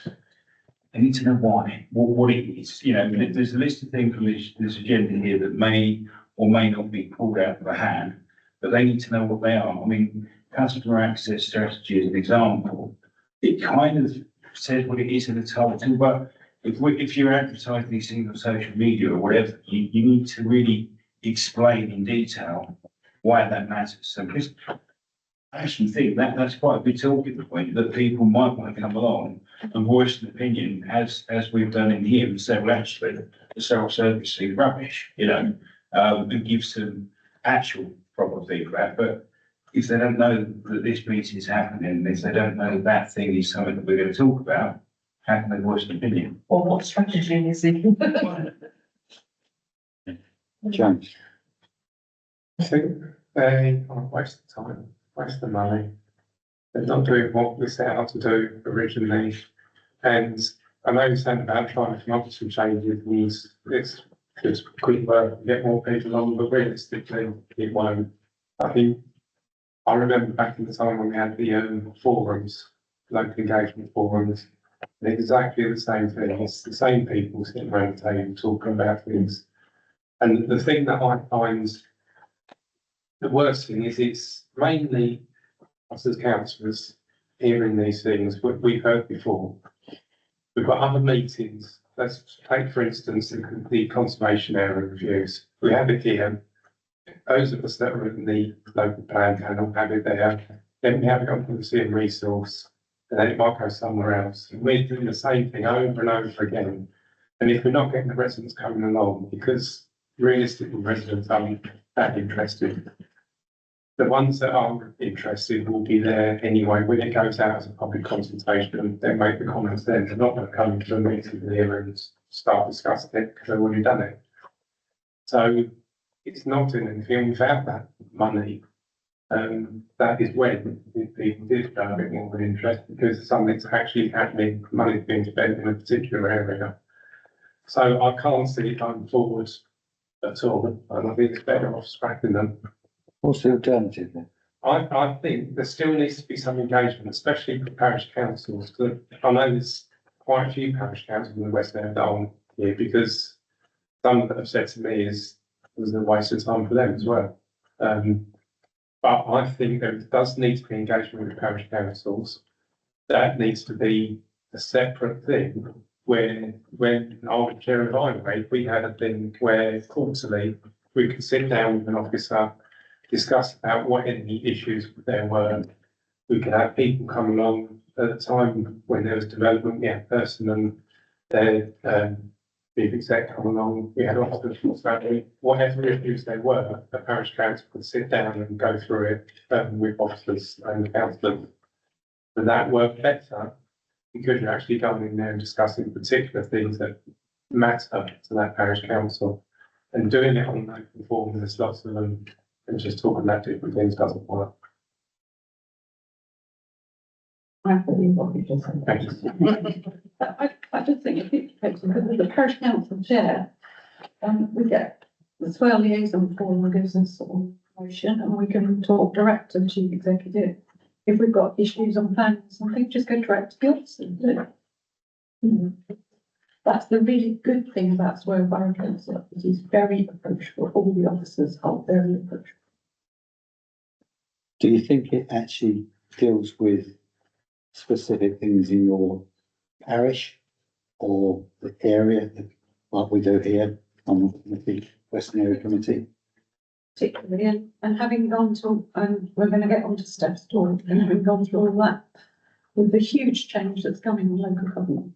they need to know why, what it is. You know, there's a list of things on this agenda here that may or may not be pulled out of a hat, but they need to know what they are. I mean, customer access strategy is an example. It kind of says what it is in the title, but if you're advertising these things on social media or whatever, you need to really explain in detail why that matters. So just, I actually think that that's quite a good talking point, that people might want to come along and voice an opinion as we've done in here and say, well, actually, the self-service is rubbish, you know, and give some actual proper feedback. But if they don't know that this meeting is happening, if they don't know that thing is something that we're going to talk about, how can they voice an opinion? Or what strategy is it? James. I think they are waste of time, waste of money. They're not doing what we set out to do originally. And I know you're saying about trying to come up with some changes, and it's just quick work, get more people on, but realistically, it won't. I think, I remember back in the time when we had the forums, local engagement forums, exactly the same thing. It's the same people sitting around the table talking about things. And the thing that I find the worst thing is it's mainly us as councillors hearing these things, what we've heard before. We've got other meetings. Let's take, for instance, the conservation area reviews. We have it here. Those of us that are in the local plan panel have it there. Then we have it on policy and resource, and then it might go somewhere else. And we're doing the same thing over and over again. And if we're not getting the residents coming along, because realistically residents aren't that interested, the ones that are interested will be there anyway. When it goes out as a public consultation, they make the comments then. They're not going to come to a meeting here and start discussing it because they've already done it. So it's not doing anything without that money. That is when people did show a bit more of an interest because something's actually happening, money's being spent in a particular area. So I can't see it going forward at all, and I think it's better off scrapping them. What's the alternative then? I think there still needs to be some engagement, especially for parish councils. Because I know there's quite a few parish councils in the West End that aren't here because some that have said to me it was a waste of time for them as well. But I think there does need to be engagement with parish councils. That needs to be a separate thing. When I was chair of Ironway, we had a thing where quarterly we could sit down with an officer, discuss about what any issues there were. We could have people come along at the time when there was development, we had a person and their chief exec come along, we had officers from Saturday, whatever issues there were, the parish council could sit down and go through it with officers and councillors. But that worked better because you're actually going in there and discussing particular things that matter to that parish council. And doing it on an open forum, there's lots of them, and just talking about different things doesn't work. I believe what you just said. I just think if it depends on because the parish council chair, we get the swell liaison forum gives us sort of motion and we can talk direct to the chief executive. If we've got issues on plans or something, just go direct to the officer. That's the really good thing about Swale Borough Council. It is very approachable. All the officers are very approachable. Do you think it actually deals with specific things in your parish or the area, like we do here on the Western Area Committee? Particularly, and having gone to, and we're going to get onto steps toward, and having gone through all that, with the huge change that's coming in local government.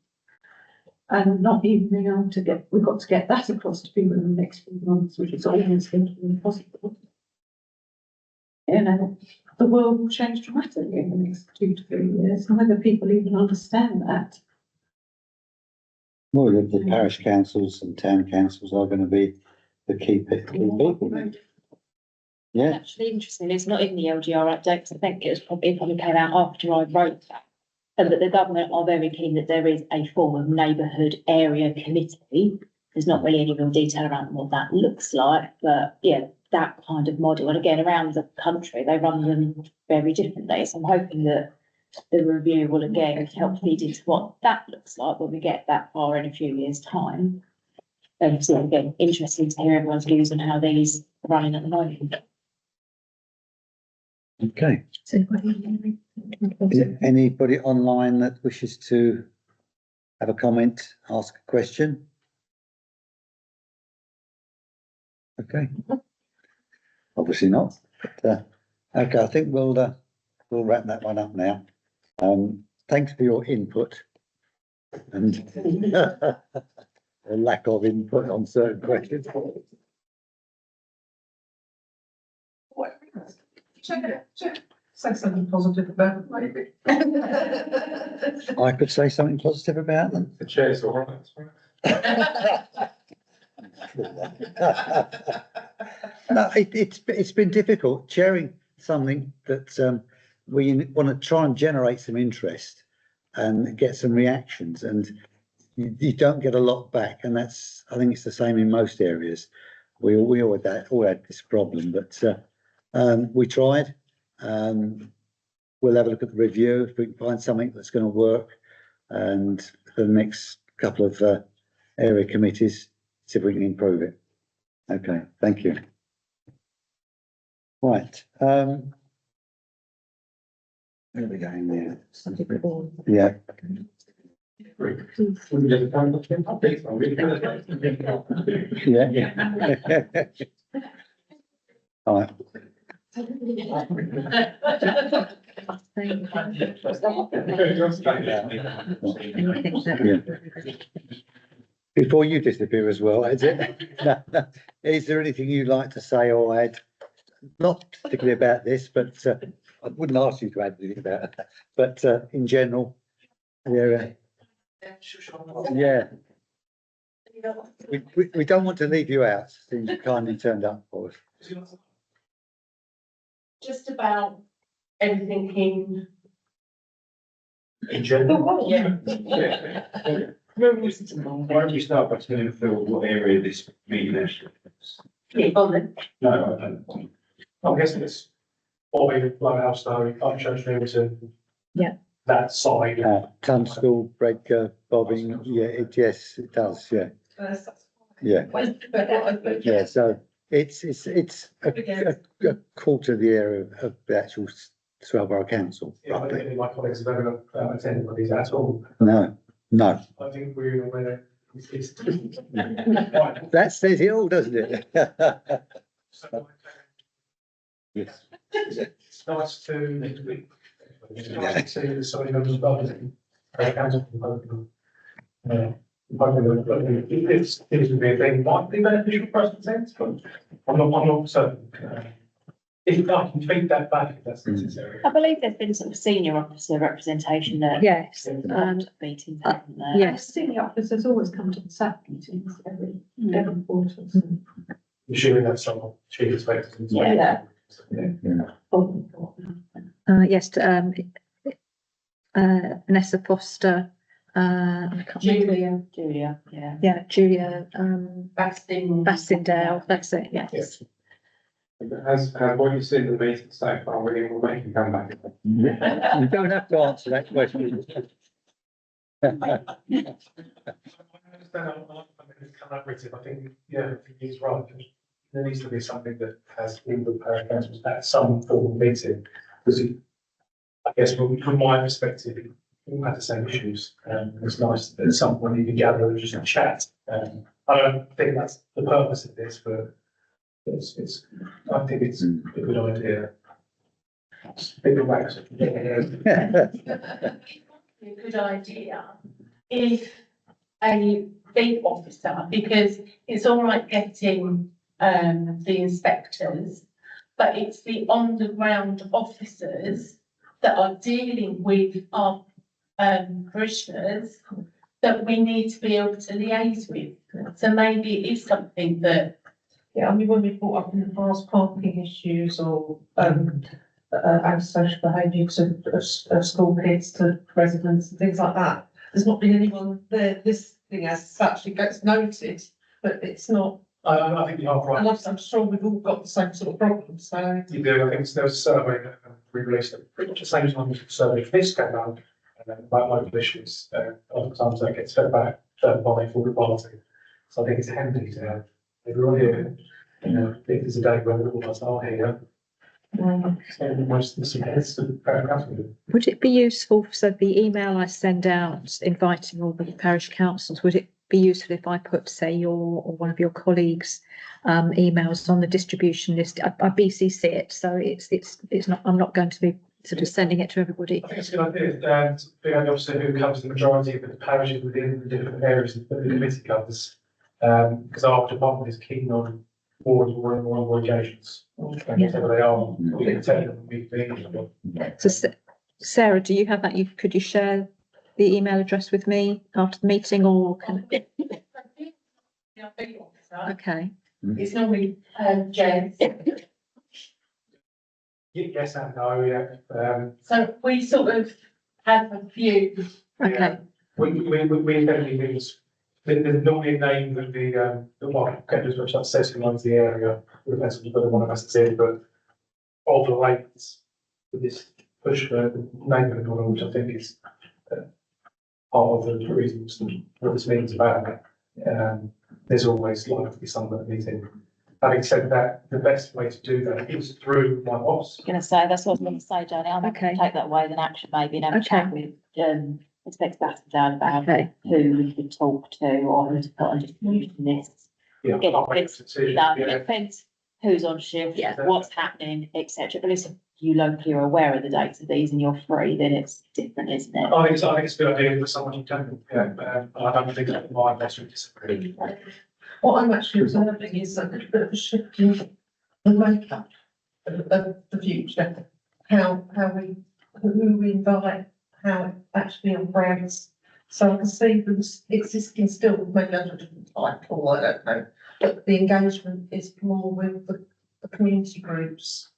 And not even being able to get, we've got to get that across to people in the next few months, which is almost going to be impossible. You know, the world will change dramatically in the next 2 to 3 years, and whether people even understand that. Well, the parish councils and town councils are going to be the key people. Yeah. Actually, interesting, it's not in the LGR update, because I think it probably came out after I wrote that. And that the government are very keen that there is a form of neighbourhood area committee. There's not really any real detail around what that looks like, but yeah, that kind of model. And again, around the country, they run them very differently. So I'm hoping that the review will again help feed into what that looks like when we get that far in a few years' time. So again, interesting to hear everyone's views on how these are running at the moment. Okay. Is there anybody online that wishes to have a comment, ask a question? Okay. Obviously not. But, okay, I think we'll wrap that one up now. Thanks for your input and the lack of input on certain questions. Say something positive about it, maybe. I could say something positive about them. The chair's all right. No, it's been difficult chairing something that we want to try and generate some interest and get some reactions, and you don't get a lot back, and that's, I think it's the same in most areas. We all had this problem, but we tried. We'll have a look at the review if we can find something that's going to work, and for the next couple of area committees, see if we can improve it. Okay, thank you. Right. Where are we going there? Yeah. Yeah. All right. Before you disappear as well, is it? Is there anything you'd like to say or add? Not particularly about this, but I wouldn't ask you to add anything about it, but in general, yeah. We don't want to leave you out, since you kindly turned up for us. Just about everything In general. Yeah. Why don't we start by telling Phil what area this meeting is? on the No, I don't. I'm guessing it's Bobby, Lighthouse, though, Upchurch, Newton. Yeah. That side. Tunstall, Breaker, Bobbing, yes, it does, yeah. Yeah, so it's a quarter of the area of the actual Swellborough Council, Yeah, I don't roughly. think my colleagues have ever attended one of these at all. No. I think we're aware. That says it all, doesn't it? Yes. It's nice to. It's nice to see some members of Parliament. It's would be a thing, might be beneficial for us to attend, but I'm not certain. If I can feed that back, if that's necessary. I believe there's been sort of senior officer representation at Yes, meetings, haven't there? yes. Senior officers always come to the SAP meetings every quarter. Assuming that's someone chief inspector. Yeah. Yes, Vanessa Foster, I can't remember. Julia, yeah. Yeah, Julia, Bastindale. That's it, yes. Has what you said in the meeting so far, will make you come back? You don't have to answer that question. I understand collaborative, I think, yeah, I think he's right. There needs to be something that has input paragraphs at some form of meeting, because I guess from my perspective, we all have the same issues, it's nice that at some point you can gather and just chat. I don't think that's the purpose of this, but I think it's a good idea. Bigger wax. A good idea if a big officer, because it's all right getting the inspectors, but it's the on the ground officers that are dealing with our parishioners that we need to be able to liaise with. So maybe it is something that. Yeah, I mean, when we brought up in the past parking issues or antisocial behaviours of school kids to residents and things like that, there's not been anyone there. This thing as such, it gets noted, but it's not. I think you are right. And I'm sure we've all got the same sort of problems, so. You do, I think there was a survey that we released at pretty much the same time as the survey for this came out, about local issues, oftentimes that gets fed back, by for party. So I think it's handy to have everyone here, if there's a day when all of us are here. So most of the heads to paragraph. Would it be useful, so the email I send out inviting all the parish councils, would it be useful if I put, say, your or one of your colleagues' emails on the distribution list. I BCC it, so it's not. I'm not going to be sort of sending it to everybody. I think it's a good idea, and the officer who covers the majority of the parishes within the different areas that the committee covers. Because our department is keen on more and more engagements. Whatever they are, we can tell them weekly. So, Sarah, do you have that? Could you share the email address with me after the meeting, or can? Okay. It's normally, Jen. Yes and no, yeah. So we sort of have a few. Okay. We definitely use, there's normally a name that the Cambridge website says who owns the area, we've had some other one of us that's in, but of the rates with this push for name and all, which I think is part of the reasons what this means about it. There's always likely to be some at the meeting. Having said that, the best way to do that is through my boss. I'm gonna say, that's what I was gonna say, Jodie, I'm Okay. gonna take that away as an action maybe and have a Okay. chat with, Inspector Bassendale about Okay. who we could talk to or who to put on distribution lists. Yeah, Again, I'll make a it decision, it depends who's on shift, Yeah. what's happening, etc. But listen, you locally are aware of the dates of these and you're free, then it's different, isn't it? I think it's a good idea for someone you can, I don't think that my boss would disagree. What I'm actually observing is a bit of a shift in the makeup of the future. How who we invite, how it actually operates. So I can see there's existing still, maybe under a different title, I don't know. But the engagement is more with the community groups.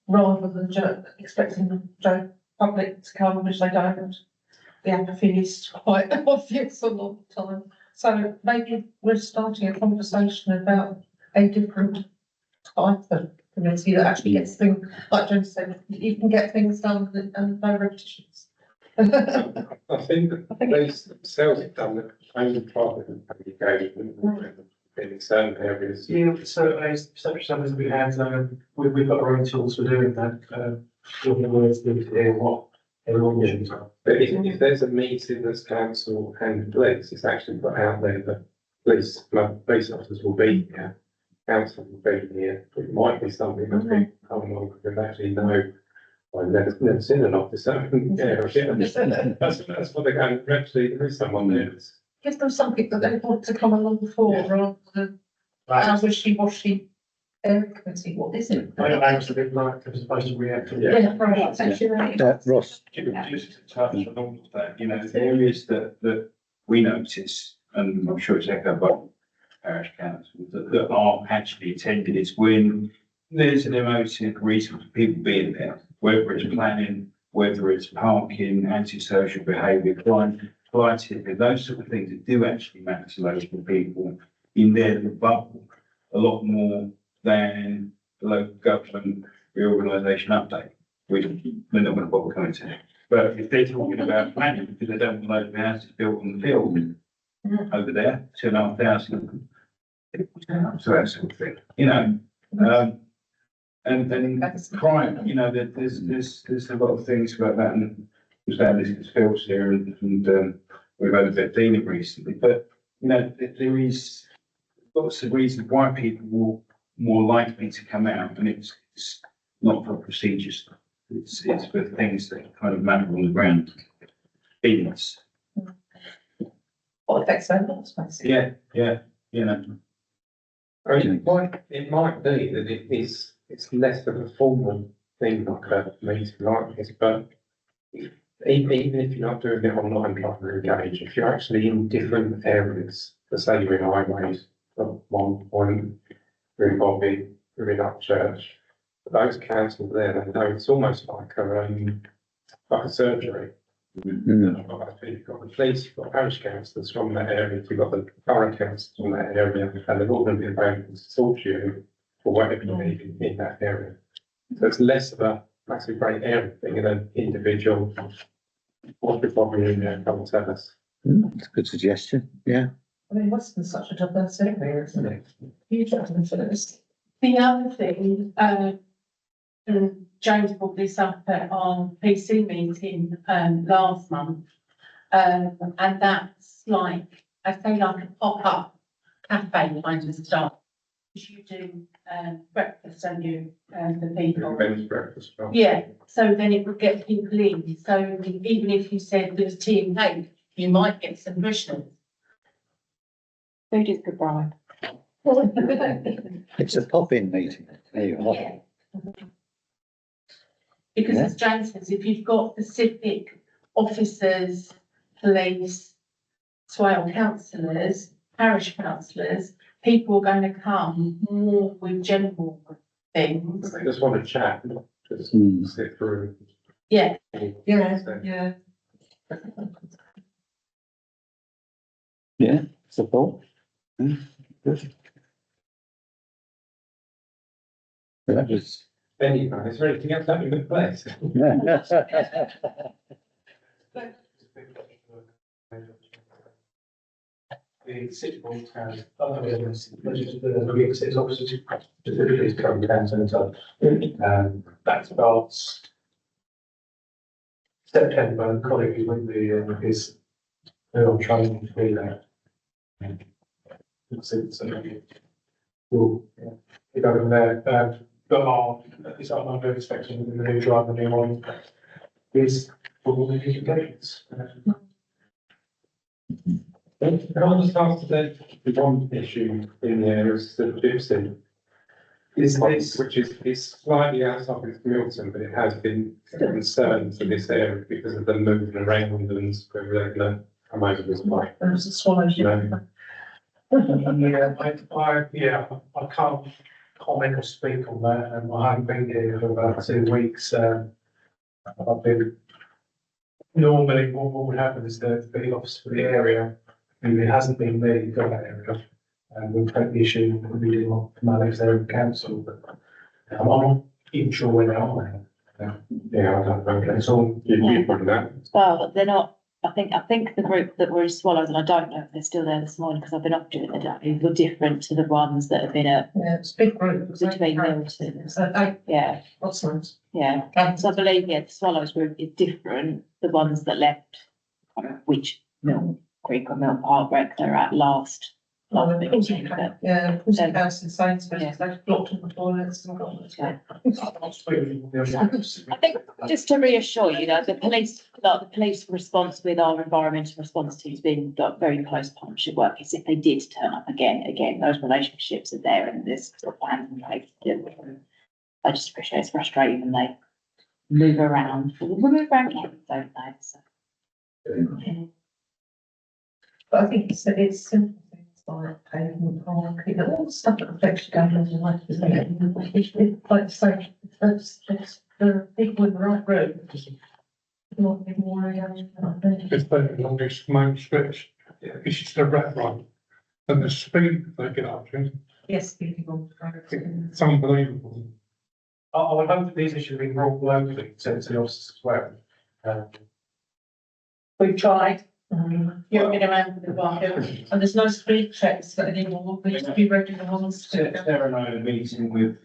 Rather than expecting the public to come, which they don't. The apathy is quite obvious a lot of the time. So maybe we're starting a conversation about a different type of committee that actually gets things, like Jen said, you can get things done and no repetitions. I think these themselves have done the kind part of engagement in certain areas. Yeah, for surveys, such surveys we had, we've got our own tools for doing that, the words to hear what everyone uses. But if there's a meeting that's council and police, it's actually put out there that police officers will be here, council will be here. It might be something that people come along and actually know. I've never seen an officer. That's what they're going, actually, there is someone there. Give them something that they want to come along for, rather than a wishy-washy committee, what is it? I don't know, it's a bit like, as opposed to reactive. Yeah, right, thank you. Ross. Just to touch on all of that, the areas that we notice, and I'm sure it's echoed by parish councils, that aren't actually attended is when there's an emotive reason for people being there, whether it's planning, whether it's parking, antisocial behaviour, crime, those sort of things that do actually matter to local people in their bubble a lot more than the local government reorganisation update, which we're not going to bother coming to. But if they're talking about planning, because they don't want loads of houses built on the field over there, 2,500, so that sort of thing, and crime, there's a lot of things about that, and was that this feels here, and we've had a bit of dealing recently, but there is lots of reasons why people will more likely to come out, and it's not for procedures, it's for things that kind of matter on the ground. Feelings. What affects their lives, basically. Yeah. I mean, it might be that it's less of a formal thing like a meeting like this, but even if you're not doing it online, trying to engage, if you're actually in different areas, so say you're in highways, at one point, we're involved in, we're in Upchurch, those councils there, they know it's almost like a surgery. You've got the police, you've got parish councillors from that area, you've got the borough councillors from that area, and they're all going to be available to talk to you for whatever you need in that area. So it's less of a massive great area thing than an individual. What we're probably in there, come and tell us. That's a good suggestion, yeah. I mean, Weston's such a diverse area, isn't it? Huge influence. The other thing, James brought this up at our PC meeting last month, and that's like I say like a pop-up cafe kind of style. You do breakfast, don't you, for people? Men's breakfast. Yeah, so then it would get people in, so even if you said there was tea and cake, you might get some bushels. Food is good, Brian. It's a pop-in meeting. There you are. Yeah. Because Yeah. as Jane says, if you've got specific officers, police, Swale councillors, parish councillors, people are going to come more with general things. They just want to chat, just Hmm. sit through. Yeah, Yeah. Yeah, support. Good. So that was. Anyway, is there anything else happening in the place? The city board has other evidence, the six officers, specifically current town centre. That starts September, colleague is with me, is on training for that. We'll be going there, it's our number of inspection with the new driver, the new one, is for all the engagements. Can I just ask today, the one issue in there is the gypsy. Is this, which is slightly outside of Milton, but it has been a concern for this area because of the movement around and irregular. I'm over this way. There's a swallow. Yeah, I can't comment or speak on that, I haven't been here for about 2 weeks, I've been. Normally, what would happen is the officer for the area, and it hasn't been me for that area, and we've had the issue with the manage their own council, but I'm not even sure where they are now. Yeah, I don't know, it's all, you've got that. Well, they're not, I think the group that were in Swallows, and I don't know if they're still there this morning because I've been up during the day, were different to the ones that have been at Yeah, it's a big group. between Milton. So they, Yeah, what's that? yeah. So I believe, yeah, the Swallows group is different. The ones that left, I don't know which Mill Creek or Mill Park Rec they're at last. Meeting, but- Yeah, Pussy House in Sainsbury's, Yeah. they've blocked all the toilets and got. Yeah. I think just to reassure you that the police response with our environmental response team's been got very close partnership work. Is if they did turn up again, those relationships are there and there's sort of plans in place to deal with them. I just appreciate it's frustrating when they move around. We move around, don't they? So. But I think it's simple things like pavement, parking, all the stuff that affects government and life, isn't it? Like I say, it's the people in the right road. Not even worry about it. It's the longest main stretch, it's just a rat run. And the speed they get up to, Yes, people. it's unbelievable. I would hope that these issues have been brought locally to the officers as well. we've tried, you've been around for a while, And there's no speed checks for anyone, we need to be regular ones. Sarah and I had a meeting with,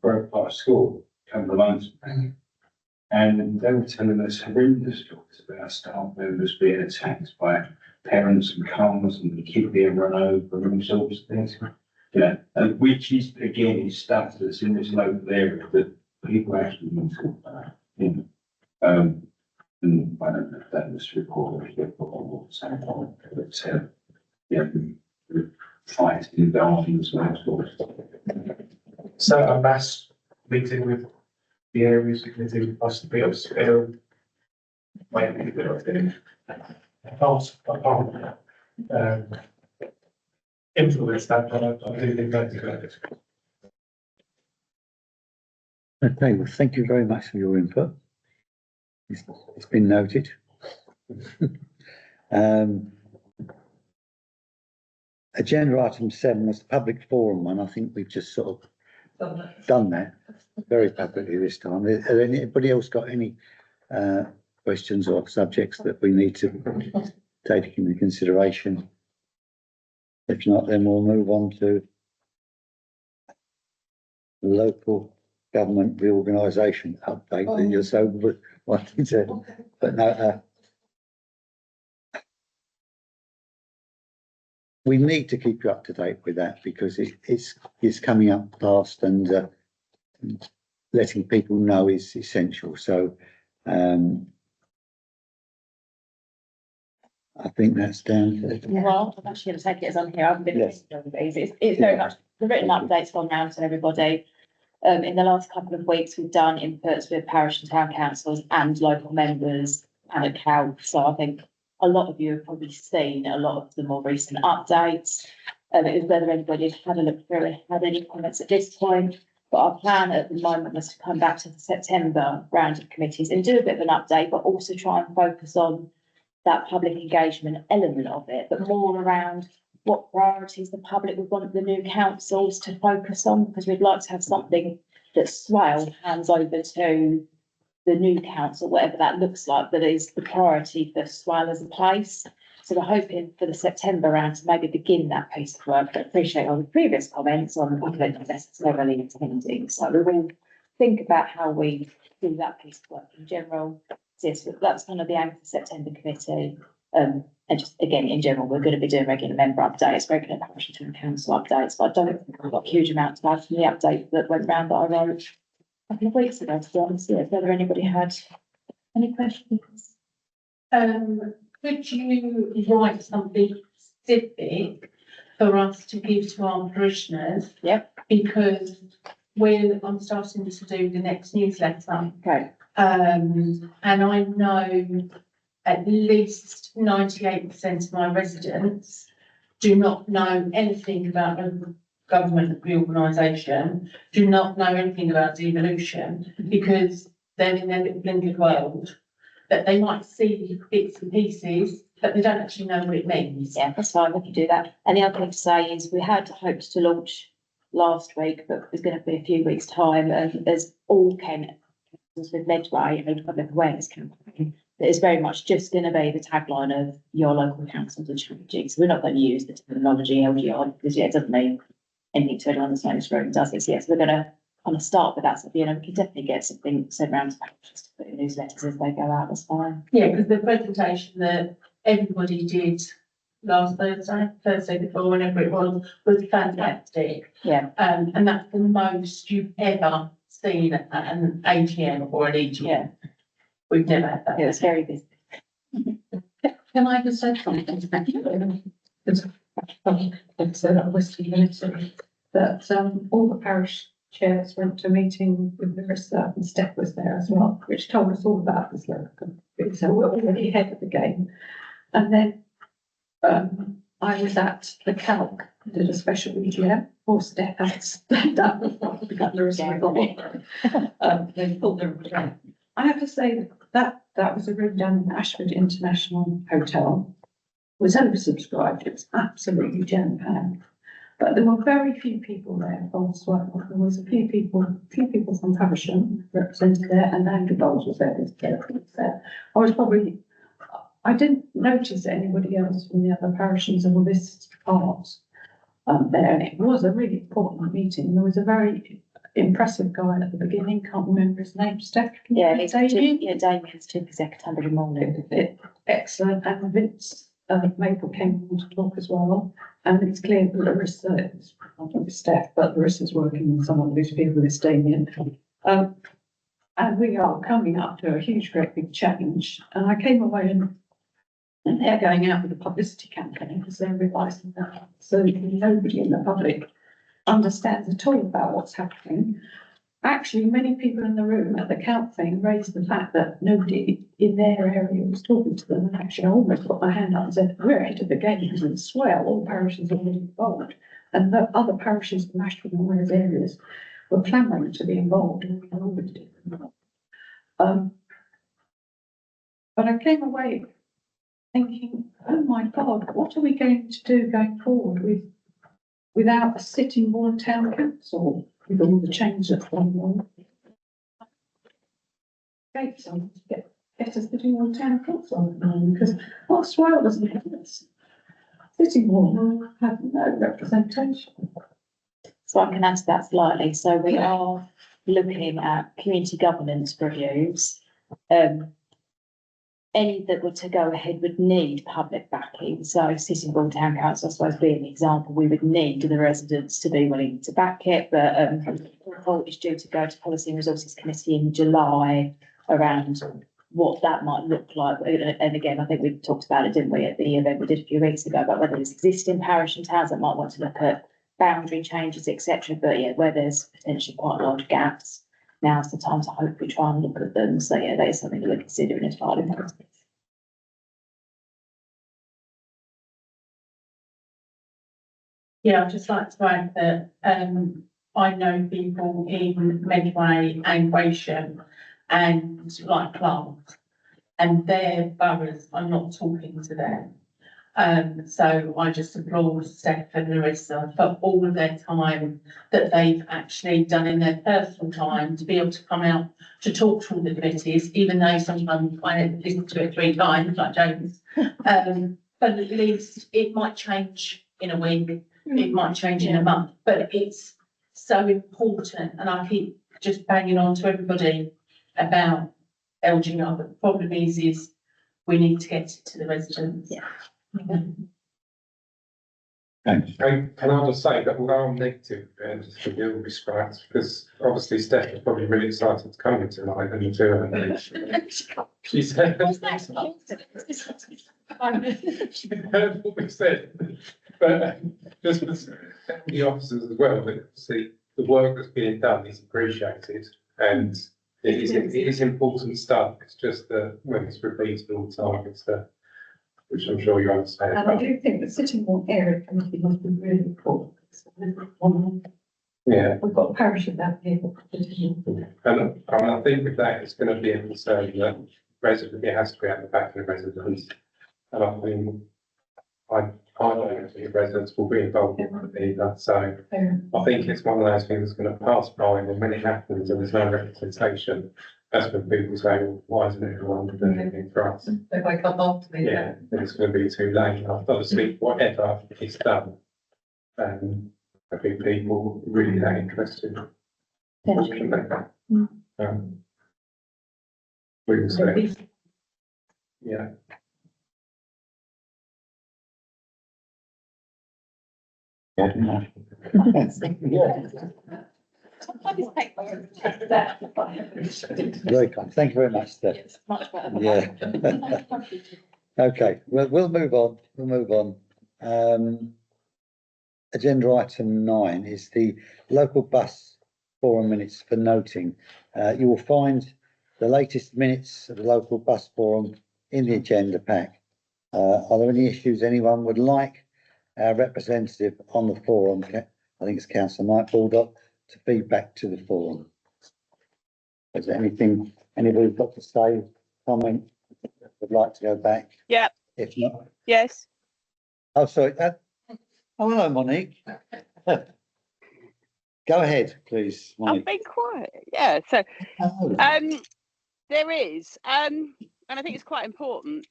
Grove Park School, a couple of months back. And they were telling us horrendous stories about staff members being attacked by parents and cars and the kid being run over and all sorts of things. Yeah, and which is, again, is stuff that's in this local area that people actually need to, you know. And I don't know if that was recorded or something, but, yeah, we fight in gardens and all sorts of stuff. So a mass meeting with the areas committee, us to be able to go. Maybe a good idea. I can't, influence that, but I do think that's good. Okay, well, thank you very much for your input. It's been noted. Agenda item 7 was the public forum one. I think we've just sort of done that very publicly this time. Has anybody else got any questions or subjects that we need to take into consideration? If not, then we'll move on to local government reorganisation update that you're so wanting to, but no, we need to keep you up to date with that because it's coming up fast and letting people know is essential. So, I think that's down to. Well, I'm actually going to take it as on here. I haven't been Yes. listening to everybody. It's very much, the written update's gone round to everybody. In the last couple of weeks, we've done inputs with parish and town councils and local members and accounts. So I think a lot of you have probably seen a lot of the more recent updates. It was whether anybody had had a look through and had any comments at this point. But our plan at the moment was to come back to the September round of committees and do a bit of an update, but also try and focus on that public engagement element of it, but more around what priorities the public would want the new councils to focus on, because we'd like to have something that Swale hands over to the new council, whatever that looks like, that is the priority for Swale as a place. So we're hoping for the September round to maybe begin that piece of work, but appreciate all the previous comments on the public necessarily attending. So we will think about how we do that piece of work in general. So yes, that's kind of the aim of the September committee. And just again, in general, we're going to be doing regular member updates, regular parish and town council updates, but I don't think we've got a huge amount to add from the update that went round that I wrote a couple of weeks ago, to be honest. Yeah, whether anybody had any questions? Could you write something specific for us to give to our parishioners? Yep. Because I'm starting to do the next newsletter. Okay. And I know at least 98% of my residents do not know anything about a government reorganisation, do not know anything about devolution, because they're in their little blinkered world, that they might see bits and pieces, but they don't actually know what it means. Yeah, that's fine, we can do that. And the other thing to say is we had hoped to launch last week, but it's going to be a few weeks' time, and there's all with Medway and public awareness campaign that is very much just going to be the tagline of your local councils are changing. So we're not going to use the terminology LGR because it doesn't mean anything to anyone that's known this room, does it? So yes, we're going to kind of start with that. So, we can definitely get something sent around to parishes to put in newsletters as they go out. That's fine. Yeah, because the presentation that everybody did last Thursday before, whenever it was fantastic. Yeah. And that's the most you've ever seen at an AGM or an EGM. Yeah. We've never had that. It was very busy. Can I just say something? Thank you. It's Western Unity that all the parish chairs went to a meeting with Marissa and Steph was there as well, which told us all about this local. So we're already ahead of the game. And then I was at the Calc, did a special EGM, or Steph had stand up in front of the Marissa. They pulled everybody out. I have to say that was a room down in Ashford International Hotel. It was oversubscribed, it was absolutely jam-packed. But there were very few people there from Swale. There was a few people from Havisham represented there, and Andrew Bowles was there. I didn't notice anybody else from the other parishes or this part there, and it was a really important meeting. There was a very impressive guy at the beginning, can't remember his name, Steph. Yeah, Damien's chief executive every morning. Excellent, and Vince Maple came on to talk as well, and it's clear that Larissa is not with Steph, but Larissa's working with some of these people with Damien. And we are coming up to a huge, great big change, and I came away and they're going out with a publicity campaign because they're realising that so nobody in the public understands at all about what's happening. Actually, many people in the room at the Count thing raised the fact that nobody in their area was talking to them. And actually, I almost put my hand up and said, we're ahead of the game because in Swale, all parishes are already involved. And the other parishes from Ashford and all those areas were clamouring to be involved, and we always did. But I came away thinking, oh my God, what are we going to do going forward without a sitting Bourne Town Council with all the change that's going on? Great, so get a sitting Bourne Town Council at the moment, because Swale doesn't have this. Sitting Bourne have no representation. So I can answer that slightly. So we are looking at community governance reviews. any that were to go ahead would need public backing. So Sittingbourne Town Council, I suppose, being an example, we would need the residents to be willing to back it. But the report is due to go to Policy and Resources Committee in July around what that might look like. And again, I think we talked about it, didn't we, at the event we did a few weeks ago, about whether there's existing parish and towns that might want to look at boundary changes, etc. But yeah, where there's potentially quite large gaps, now's the time to hopefully try and look at them. So yeah, that is something that we're considering as part of the process. Yeah, I'd just like to add that I know people in Medway and Gratian and like Clark, and their boroughs are not talking to them. So I just applaud Steph and Larissa for all of their time that they've actually done in their personal time to be able to come out to talk to all the committees, even though sometimes I listen to it 3 times, like James. But at least it might change in a week, it might change in a month, but it's so important. And I keep just banging on to everybody about LGR, but the problem is we need to get it to the residents. Yeah. Thanks. And can I just say that although I'm negative, and just for you, respect, because obviously Steph is probably really excited to come here tonight and do it. She said. She heard what we said, but just for the officers as well, that see the work that's being done is appreciated, and it is important stuff. It's just that when it's repeated all the time, it's the, which I'm sure you understand. And I do think the Sittingbourne area committee must be really important. Yeah. We've got a parish of that here. And I think with that, it's going to be a concern that it has to be at the back of the residents. And I think I don't think residents will be involved in it either. So I think it's one of those things that's going to pass by, and when it happens and there's no representation, that's when people say, well, why isn't everyone doing anything for us? If I come after me. Yeah, then it's going to be too late. Obviously, whatever is done, I think people really that interested. We will see. Yeah. Very kind. Thank you very much, Steph. It's much better. Yeah. Okay, we'll move on. We'll move on. Agenda item 9 is the local bus forum minutes for noting. You will find the latest minutes of the local bus forum in the agenda pack. Are there any issues anyone would like our representative on the forum, I think it's Councillor Mike Baldock, to feed back to the forum? Is there anything anybody's got to say, comment, would like to go back? Yeah. If not, Yes. oh, sorry. Oh, hello, Monique. Go ahead, please, Monique. I've been quiet. Yeah. So, Oh. there is, and I think it's quite important,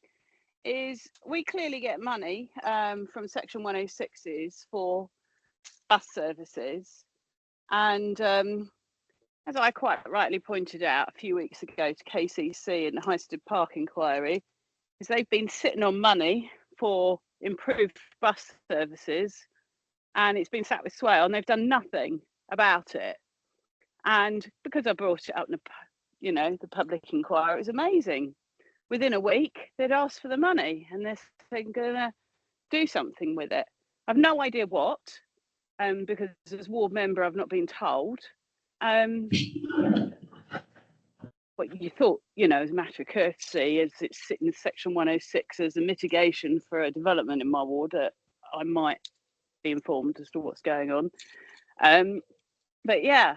is we clearly get money from Section 106s for bus services. And as I quite rightly pointed out a few weeks ago to KCC in the Highstead Park inquiry, is they've been sitting on money for improved bus services, and it's been sat with Swale, and they've done nothing about it. And because I brought it up in the public inquiry, it was amazing. Within a week, they'd asked for the money, and they're going to do something with it. I've no idea what, because as ward member, I've not been told. What you thought, as a matter of courtesy, as it's sitting in Section 106 as a mitigation for a development in my ward, I might be informed as to what's going on. But yeah,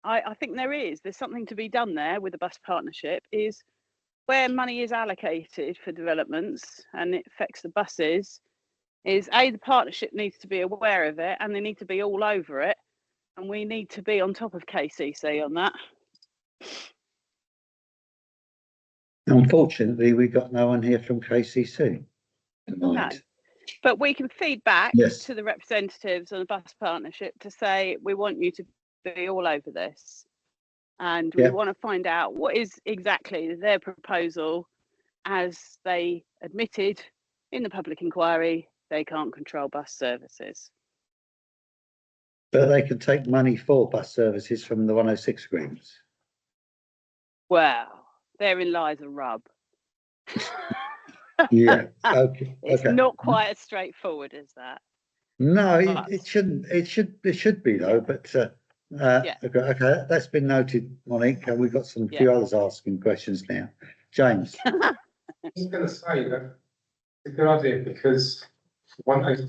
I think there's something to be done there with the bus partnership, is where money is allocated for developments and it affects the buses, is the partnership needs to be aware of it, and they need to be all over it, and we need to be on top of KCC on that. Unfortunately, we got no one here from KCC tonight. No. But we can feed back Yes. to the representatives on the bus partnership to say, we want you to be all over this. And we want to find out what is exactly their proposal as they admitted in the public inquiry, they can't control bus services. But they can take money for bus services from the 106 agreements. Well, therein lies a rub. Yeah, okay, It's okay. not quite as straightforward as that. No, But- it shouldn't, it should be though, but, Yeah. okay, that's been noted, Monique, and we've got some few others asking questions now. James, I was gonna say that it's a good idea because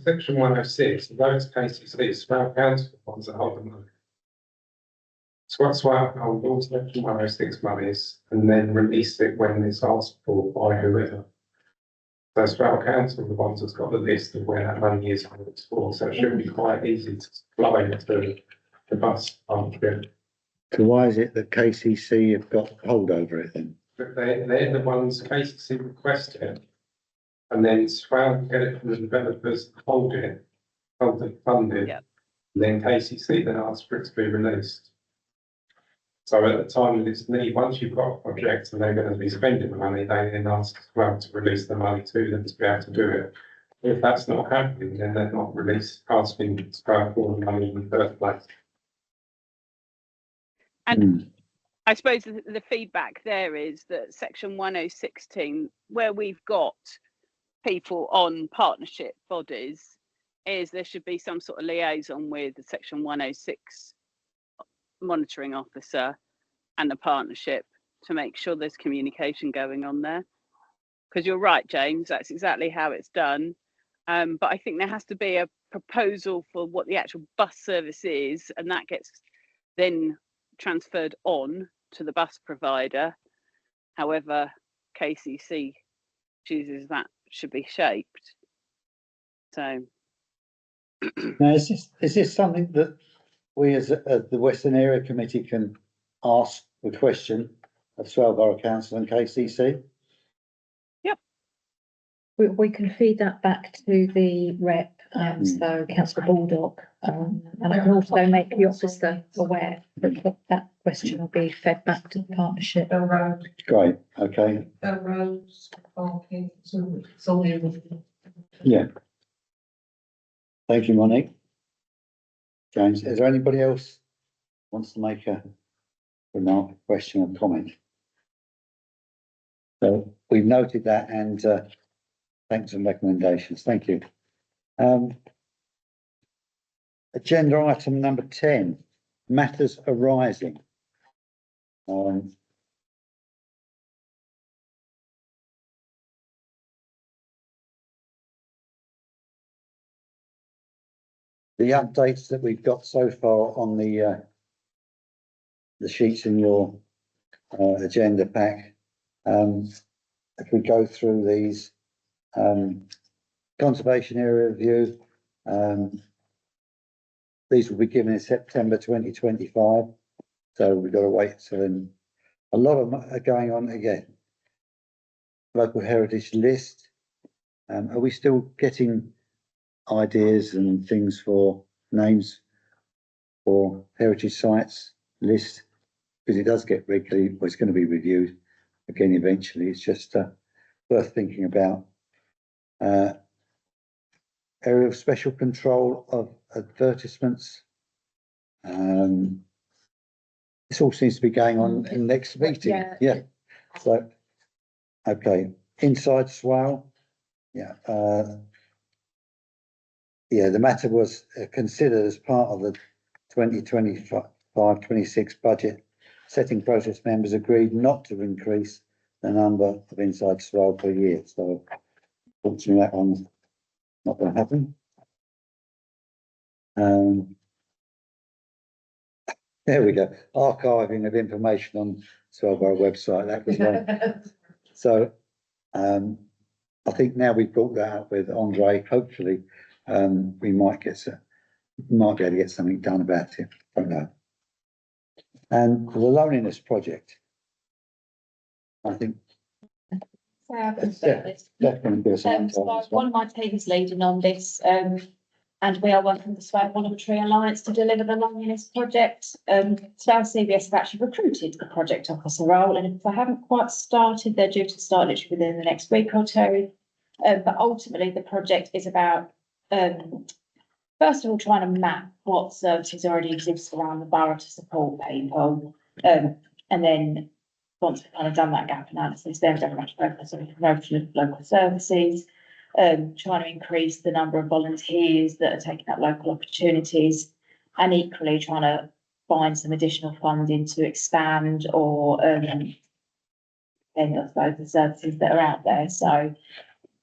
section 106, those cases, it's about council ones that hold the money. So that's why I hold all section 106 monies and then release it when it's asked for by whoever. So Stroud Council, the ones that's got the list of where that money is and what it's for, so it should be quite easy to supply it to the bus market. so why is it that KCC have got hold over it then? But they're the ones KCC request it. And then Stroud get it from the developers, hold it funded. Yep. And then KCC then asks for it to be released. So at the time that it's need, once you've got a project and they're going to be spending the money, they then ask Stroud to release the money to them to be able to do it. If that's not happening, then they're not asking Stroud for the money in the first place. And I suppose the feedback there is that section 1016, where we've got people on partnership bodies, is there should be some sort of liaison with the section 106 monitoring officer and the partnership to make sure there's communication going on there. Because you're right, James, that's exactly how it's done. But I think there has to be a proposal for what the actual bus service is, and that gets then transferred on to the bus provider. However, KCC chooses that should be shaped. So Now, is this something that we as the Western Area Committee can ask the question of Swale Borough Council and KCC? We can feed that back to the rep, so councillor Baldock, and I can also make the officer aware that that question will be fed back to the partnership. Bell Road, Great, okay, Bell Roads, parking, it's all in. yeah. Thank you, Monique. James, is there anybody else wants to make a remark, question or comment? So we've noted that and thanks and recommendations. Thank you. Agenda item number 10, matters arising. The updates that we've got so far on the sheets in your agenda pack. If we go through these, conservation area review, these will be given in September 2025. So we've got to wait till then. A lot of them are going on again. Local heritage list. Are we still getting ideas and things for names for heritage sites list? Because it does get regularly, well, it's going to be reviewed again eventually. It's just worth thinking about. Area of special control of advertisements. This all seems to be going on in next meeting. Yeah. So, okay, inside Swale. Yeah. Yeah, the matter was considered as part of the 2025-26 budget. Setting process members agreed not to increase the number of inside Swale per year. So, unfortunately, that one's not going to happen. There we go. Archiving of information on Swale Borough website. That was one. So, I think now we've brought that up with Andre. Hopefully, we might be able to get something done about it. I don't know. And the loneliness project, I think. So I can Yeah, definitely do something. so one of my teams leading on this, And we are working with the Swale Voluntary Alliance to deliver the Loneliness Project. Swale CBS have actually recruited a project officer role, and if they haven't quite started, they're due to start literally within the next week or two. But ultimately, the project is about, first of all, trying to map what services already exist around the borough to support people. And then once we've kind of done that gap analysis, then very much focus on promotion of local services, trying to increase the number of volunteers that are taking up local opportunities, and equally trying to find some additional funding to expand or then I suppose the services that are out there. So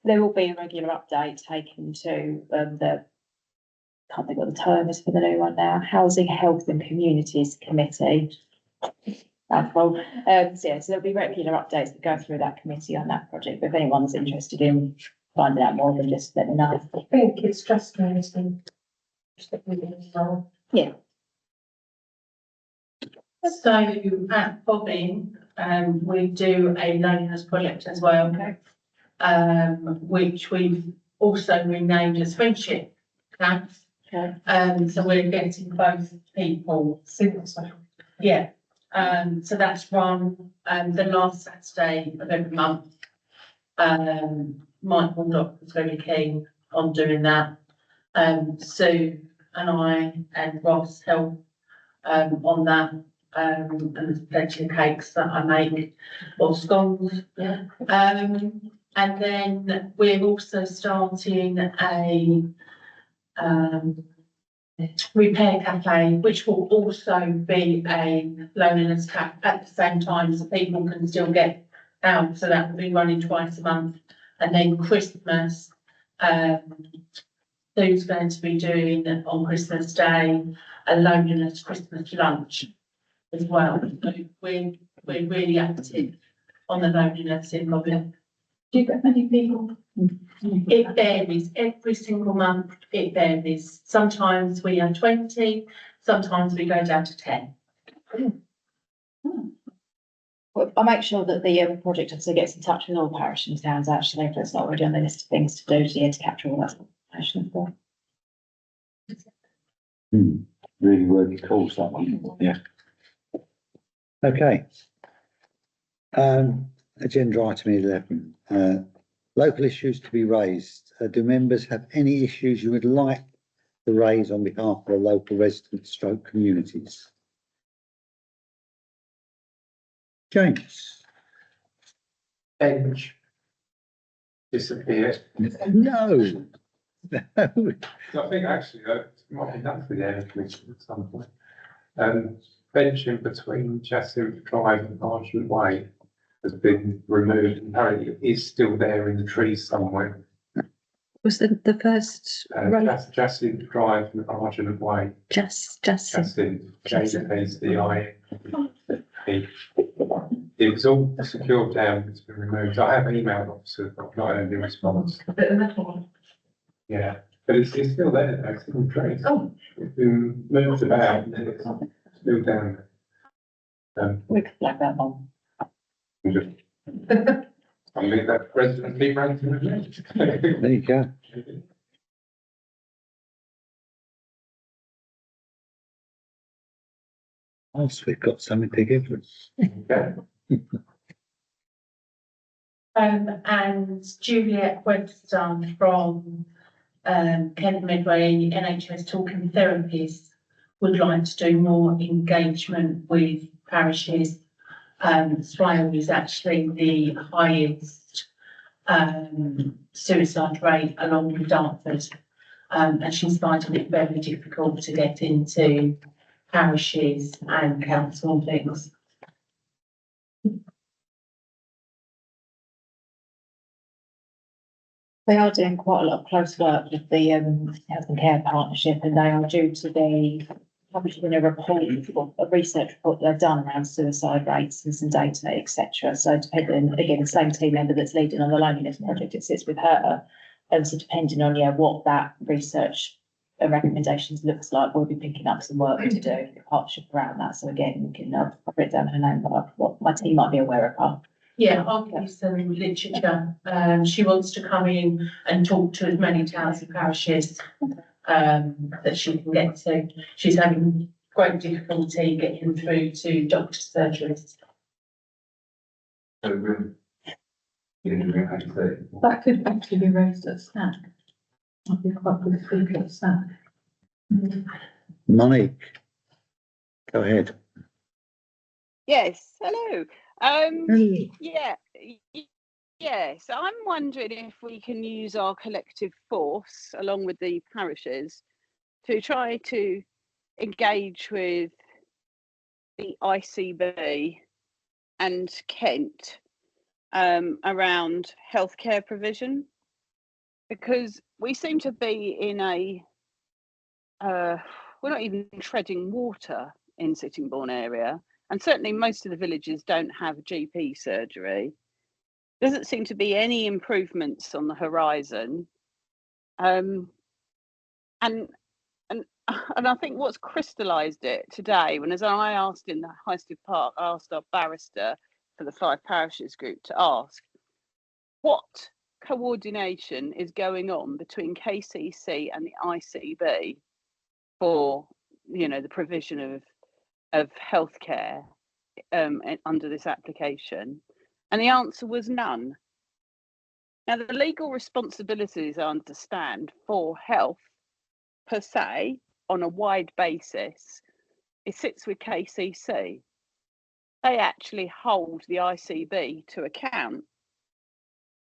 there will be a regular update taken to can't think what the term is for the new one now, Housing, Health and Communities Committee. So there'll be regular updates that go through that committee on that project. But if anyone's interested in finding out more, then just let me know. I think it's just amazing. Yeah. So at Bobbin, we do a loneliness project as well. Which we've also renamed as Friendship Camps. So we're getting both people. Yeah. So that's run the last Saturday of every month. Mike Waldock was very keen on doing that. Sue and I and Ross help on that. And there's plenty of cakes that I make or scones. Yeah. And then we're also starting a repair cafe, which will also be a loneliness cafe at the same time, so people can still get out. So that will be running twice a month. And then Christmas, Sue's going to be doing on Christmas Day a loneliness Christmas lunch as well. So we're really active on the loneliness in Bobbin. Do you get many people? It varies every single month. It varies. Sometimes we have 20, sometimes we go down to 10. Well, I'll make sure that the project officer gets in touch with all parishes and towns actually, if it's not already on the list of things to do to capture all that information as well. Really worthy calls, that one. Yeah. Okay. Agenda item 11. Local issues to be raised. Do members have any issues you would like to raise on behalf of the local residents stroke communities? James? Bench disappeared. No. No. I think actually that might be done for the air commission at some point. Bench in between Jacinth Drive and Argent Way has been removed. Apparently it is still there in the trees somewhere. Was the first road? Jacinth Drive and Argent Way. Jacinth. JACI. It was all secured down, it's been removed. I have emailed officers, but not had any response. Yeah, but it's still there, though, it's in the trees. Oh. It's been moved about and then it's still down there. We could flag that one. I'll leave that resident be ranting with me. There you go. Whilst we've got something to give us. Okay. And Juliet Webster from Kent Medway NHS Talking Therapies would like to do more engagement with parishes. Swale is actually the highest suicide rate along with Dartford. And she's finding it very difficult to get into parishes and council things. They are doing quite a lot of close work with the Health and Care Partnership, and they are due to be publishing a report, a research report that they've done around suicide rates and some data, etc. So depending, again, the same team member that's leading on the loneliness project, it sits with her. And so depending on what that research and recommendations looks like, we'll be picking up some work to do the partnership around that. So again, we can put it down her name, but what my team might be aware of her. Yeah, I'll give you some literature. She wants to come in and talk to as many towns and parishes that she can get to. She's having great difficulty getting through to doctor's surgeries. So, That could actually be raised at staff. I'd be quite good if we get staff. Monique, go ahead. Yes, hello. Yeah, yes, I'm wondering if we can use our collective force along with the parishes to try to engage with the ICB and Kent around healthcare provision, because we seem to be in a we're not even treading water in Sittingbourne area, and certainly most of the villages don't have GP surgery. Doesn't seem to be any improvements on the horizon, and I think what's crystallised it today, when as I asked in the Highstead Park, I asked our barrister for the 5 parishes group to ask what coordination is going on between KCC and the ICB for, you know, the provision of healthcare under this application, and the answer was none. Now, the legal responsibilities, I understand, for health per se on a wide basis, it sits with KCC. They actually hold the ICB to account.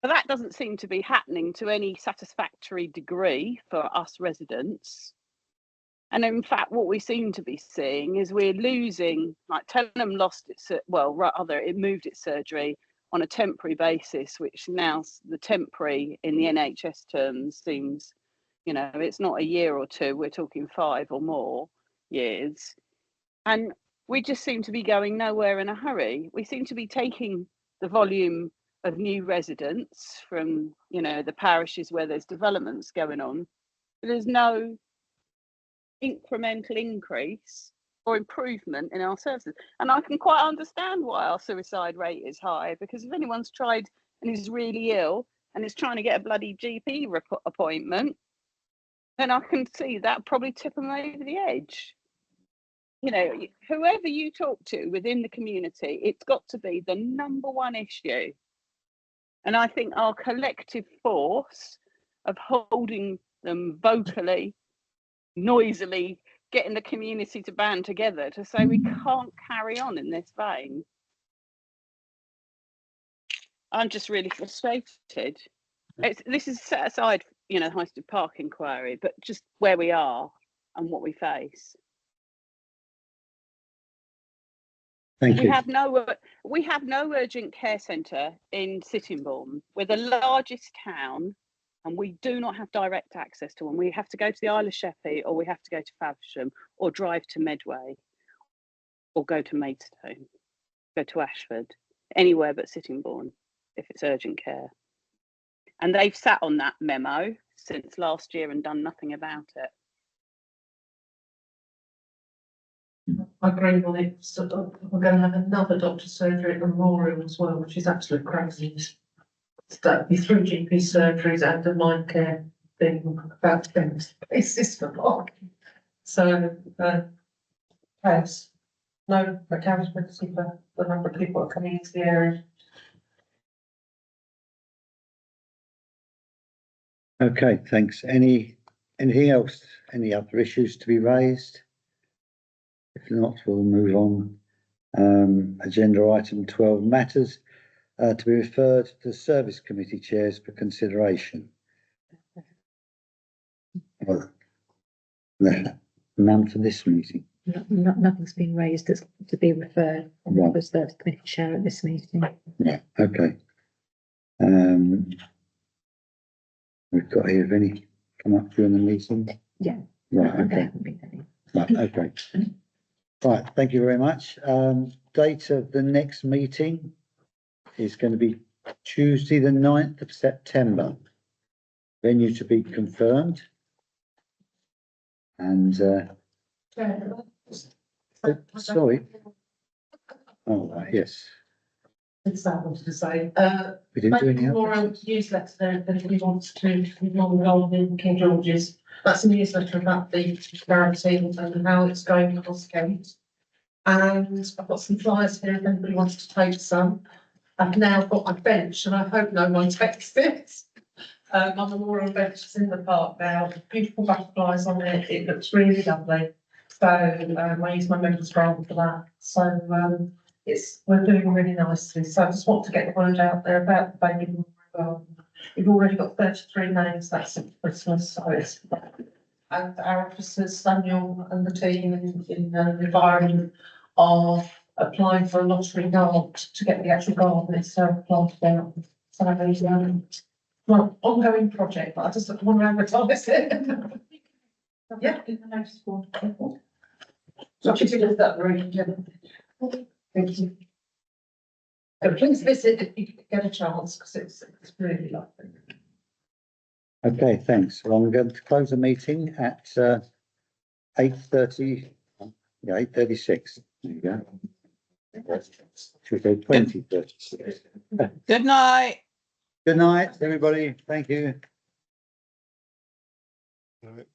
But that doesn't seem to be happening to any satisfactory degree for us residents. And in fact, what we seem to be seeing is we're losing, like Tellingham lost its, well, rather it moved its surgery on a temporary basis, which now the temporary in the NHS terms seems, you know, it's not a year or two, we're talking 5 or more years. And we just seem to be going nowhere in a hurry. We seem to be taking the volume of new residents from, you know, the parishes where there's developments going on. There's no incremental increase or improvement in our services. And I can quite understand why our suicide rate is high, because if anyone's tried and is really ill and is trying to get a bloody GP appointment, then I can see that probably tip them over the edge. You know, whoever you talk to within the community, it's got to be the number one issue. And I think our collective force of holding them vocally, noisily, getting the community to band together to say we can't carry on in this vein. I'm just really frustrated. This is set aside, you know, Highstead Park inquiry, but just where we are and what we face. Thank you. We have no urgent care centre in Sittingbourne. We're the largest town, and we do not have direct access to one. We have to go to the Isle of Sheppey, or we have to go to Faversham, or drive to Medway, or go to Maidstone, go to Ashford, anywhere but Sittingbourne if it's urgent care. And they've sat on that memo since last year and done nothing about it. I agree on it. So we're going to have another doctor's surgery at Memorial as well, which is absolute craziness. That'd be 3 GP surgeries and a mind care thing about 10 places for parking. So, yes, no accountability for the number of people that are coming into the area. Okay, thanks. Anything else? Any other issues to be raised? If not, we'll move on. Agenda item 12, matters to be referred to the Service Committee chairs for consideration. Well, none for this meeting. Nothing's been raised that's to be referred Right. to the Service Committee chair at this meeting. Yeah, okay. We've got here, have any come up during the meeting? Yeah. Right, There okay. haven't been any. Right, okay. Right, thank you very much. Date of the next meeting is going to be Tuesday, the 9th of September. Venue to be confirmed. And, sorry. Oh, right, yes. It's that I wanted to say. We didn't do any Memorial other. newsletter there, if anybody wants to enroll in King George's. That's a newsletter about the charity and how it's going across Kent. And I've got some flyers here if anybody wants to take some. I've now got my bench and I hope no one takes it. My memorial bench is in the park now, beautiful butterflies on it, it looks really lovely. So I use my members grant for that, so we're doing really nicely, so I just want to get the word out there about the baby memorial garden. We've already got 33 names, that's at Christmas, so it's, and our officers, Samuel and the team in the environment are applying for a lottery grant to get the actual garden itself planted out. So well, ongoing project, but I just don't want to advertise it. Yeah, in the notice board. So she did that very Thank you. So please visit if you get a chance, because it's really lovely. Okay, thanks. Well, I'm going to close the meeting at 8:30, yeah, 8:36. There you go. Should we go 20:36? Good night. Good night, everybody. Thank you. All right.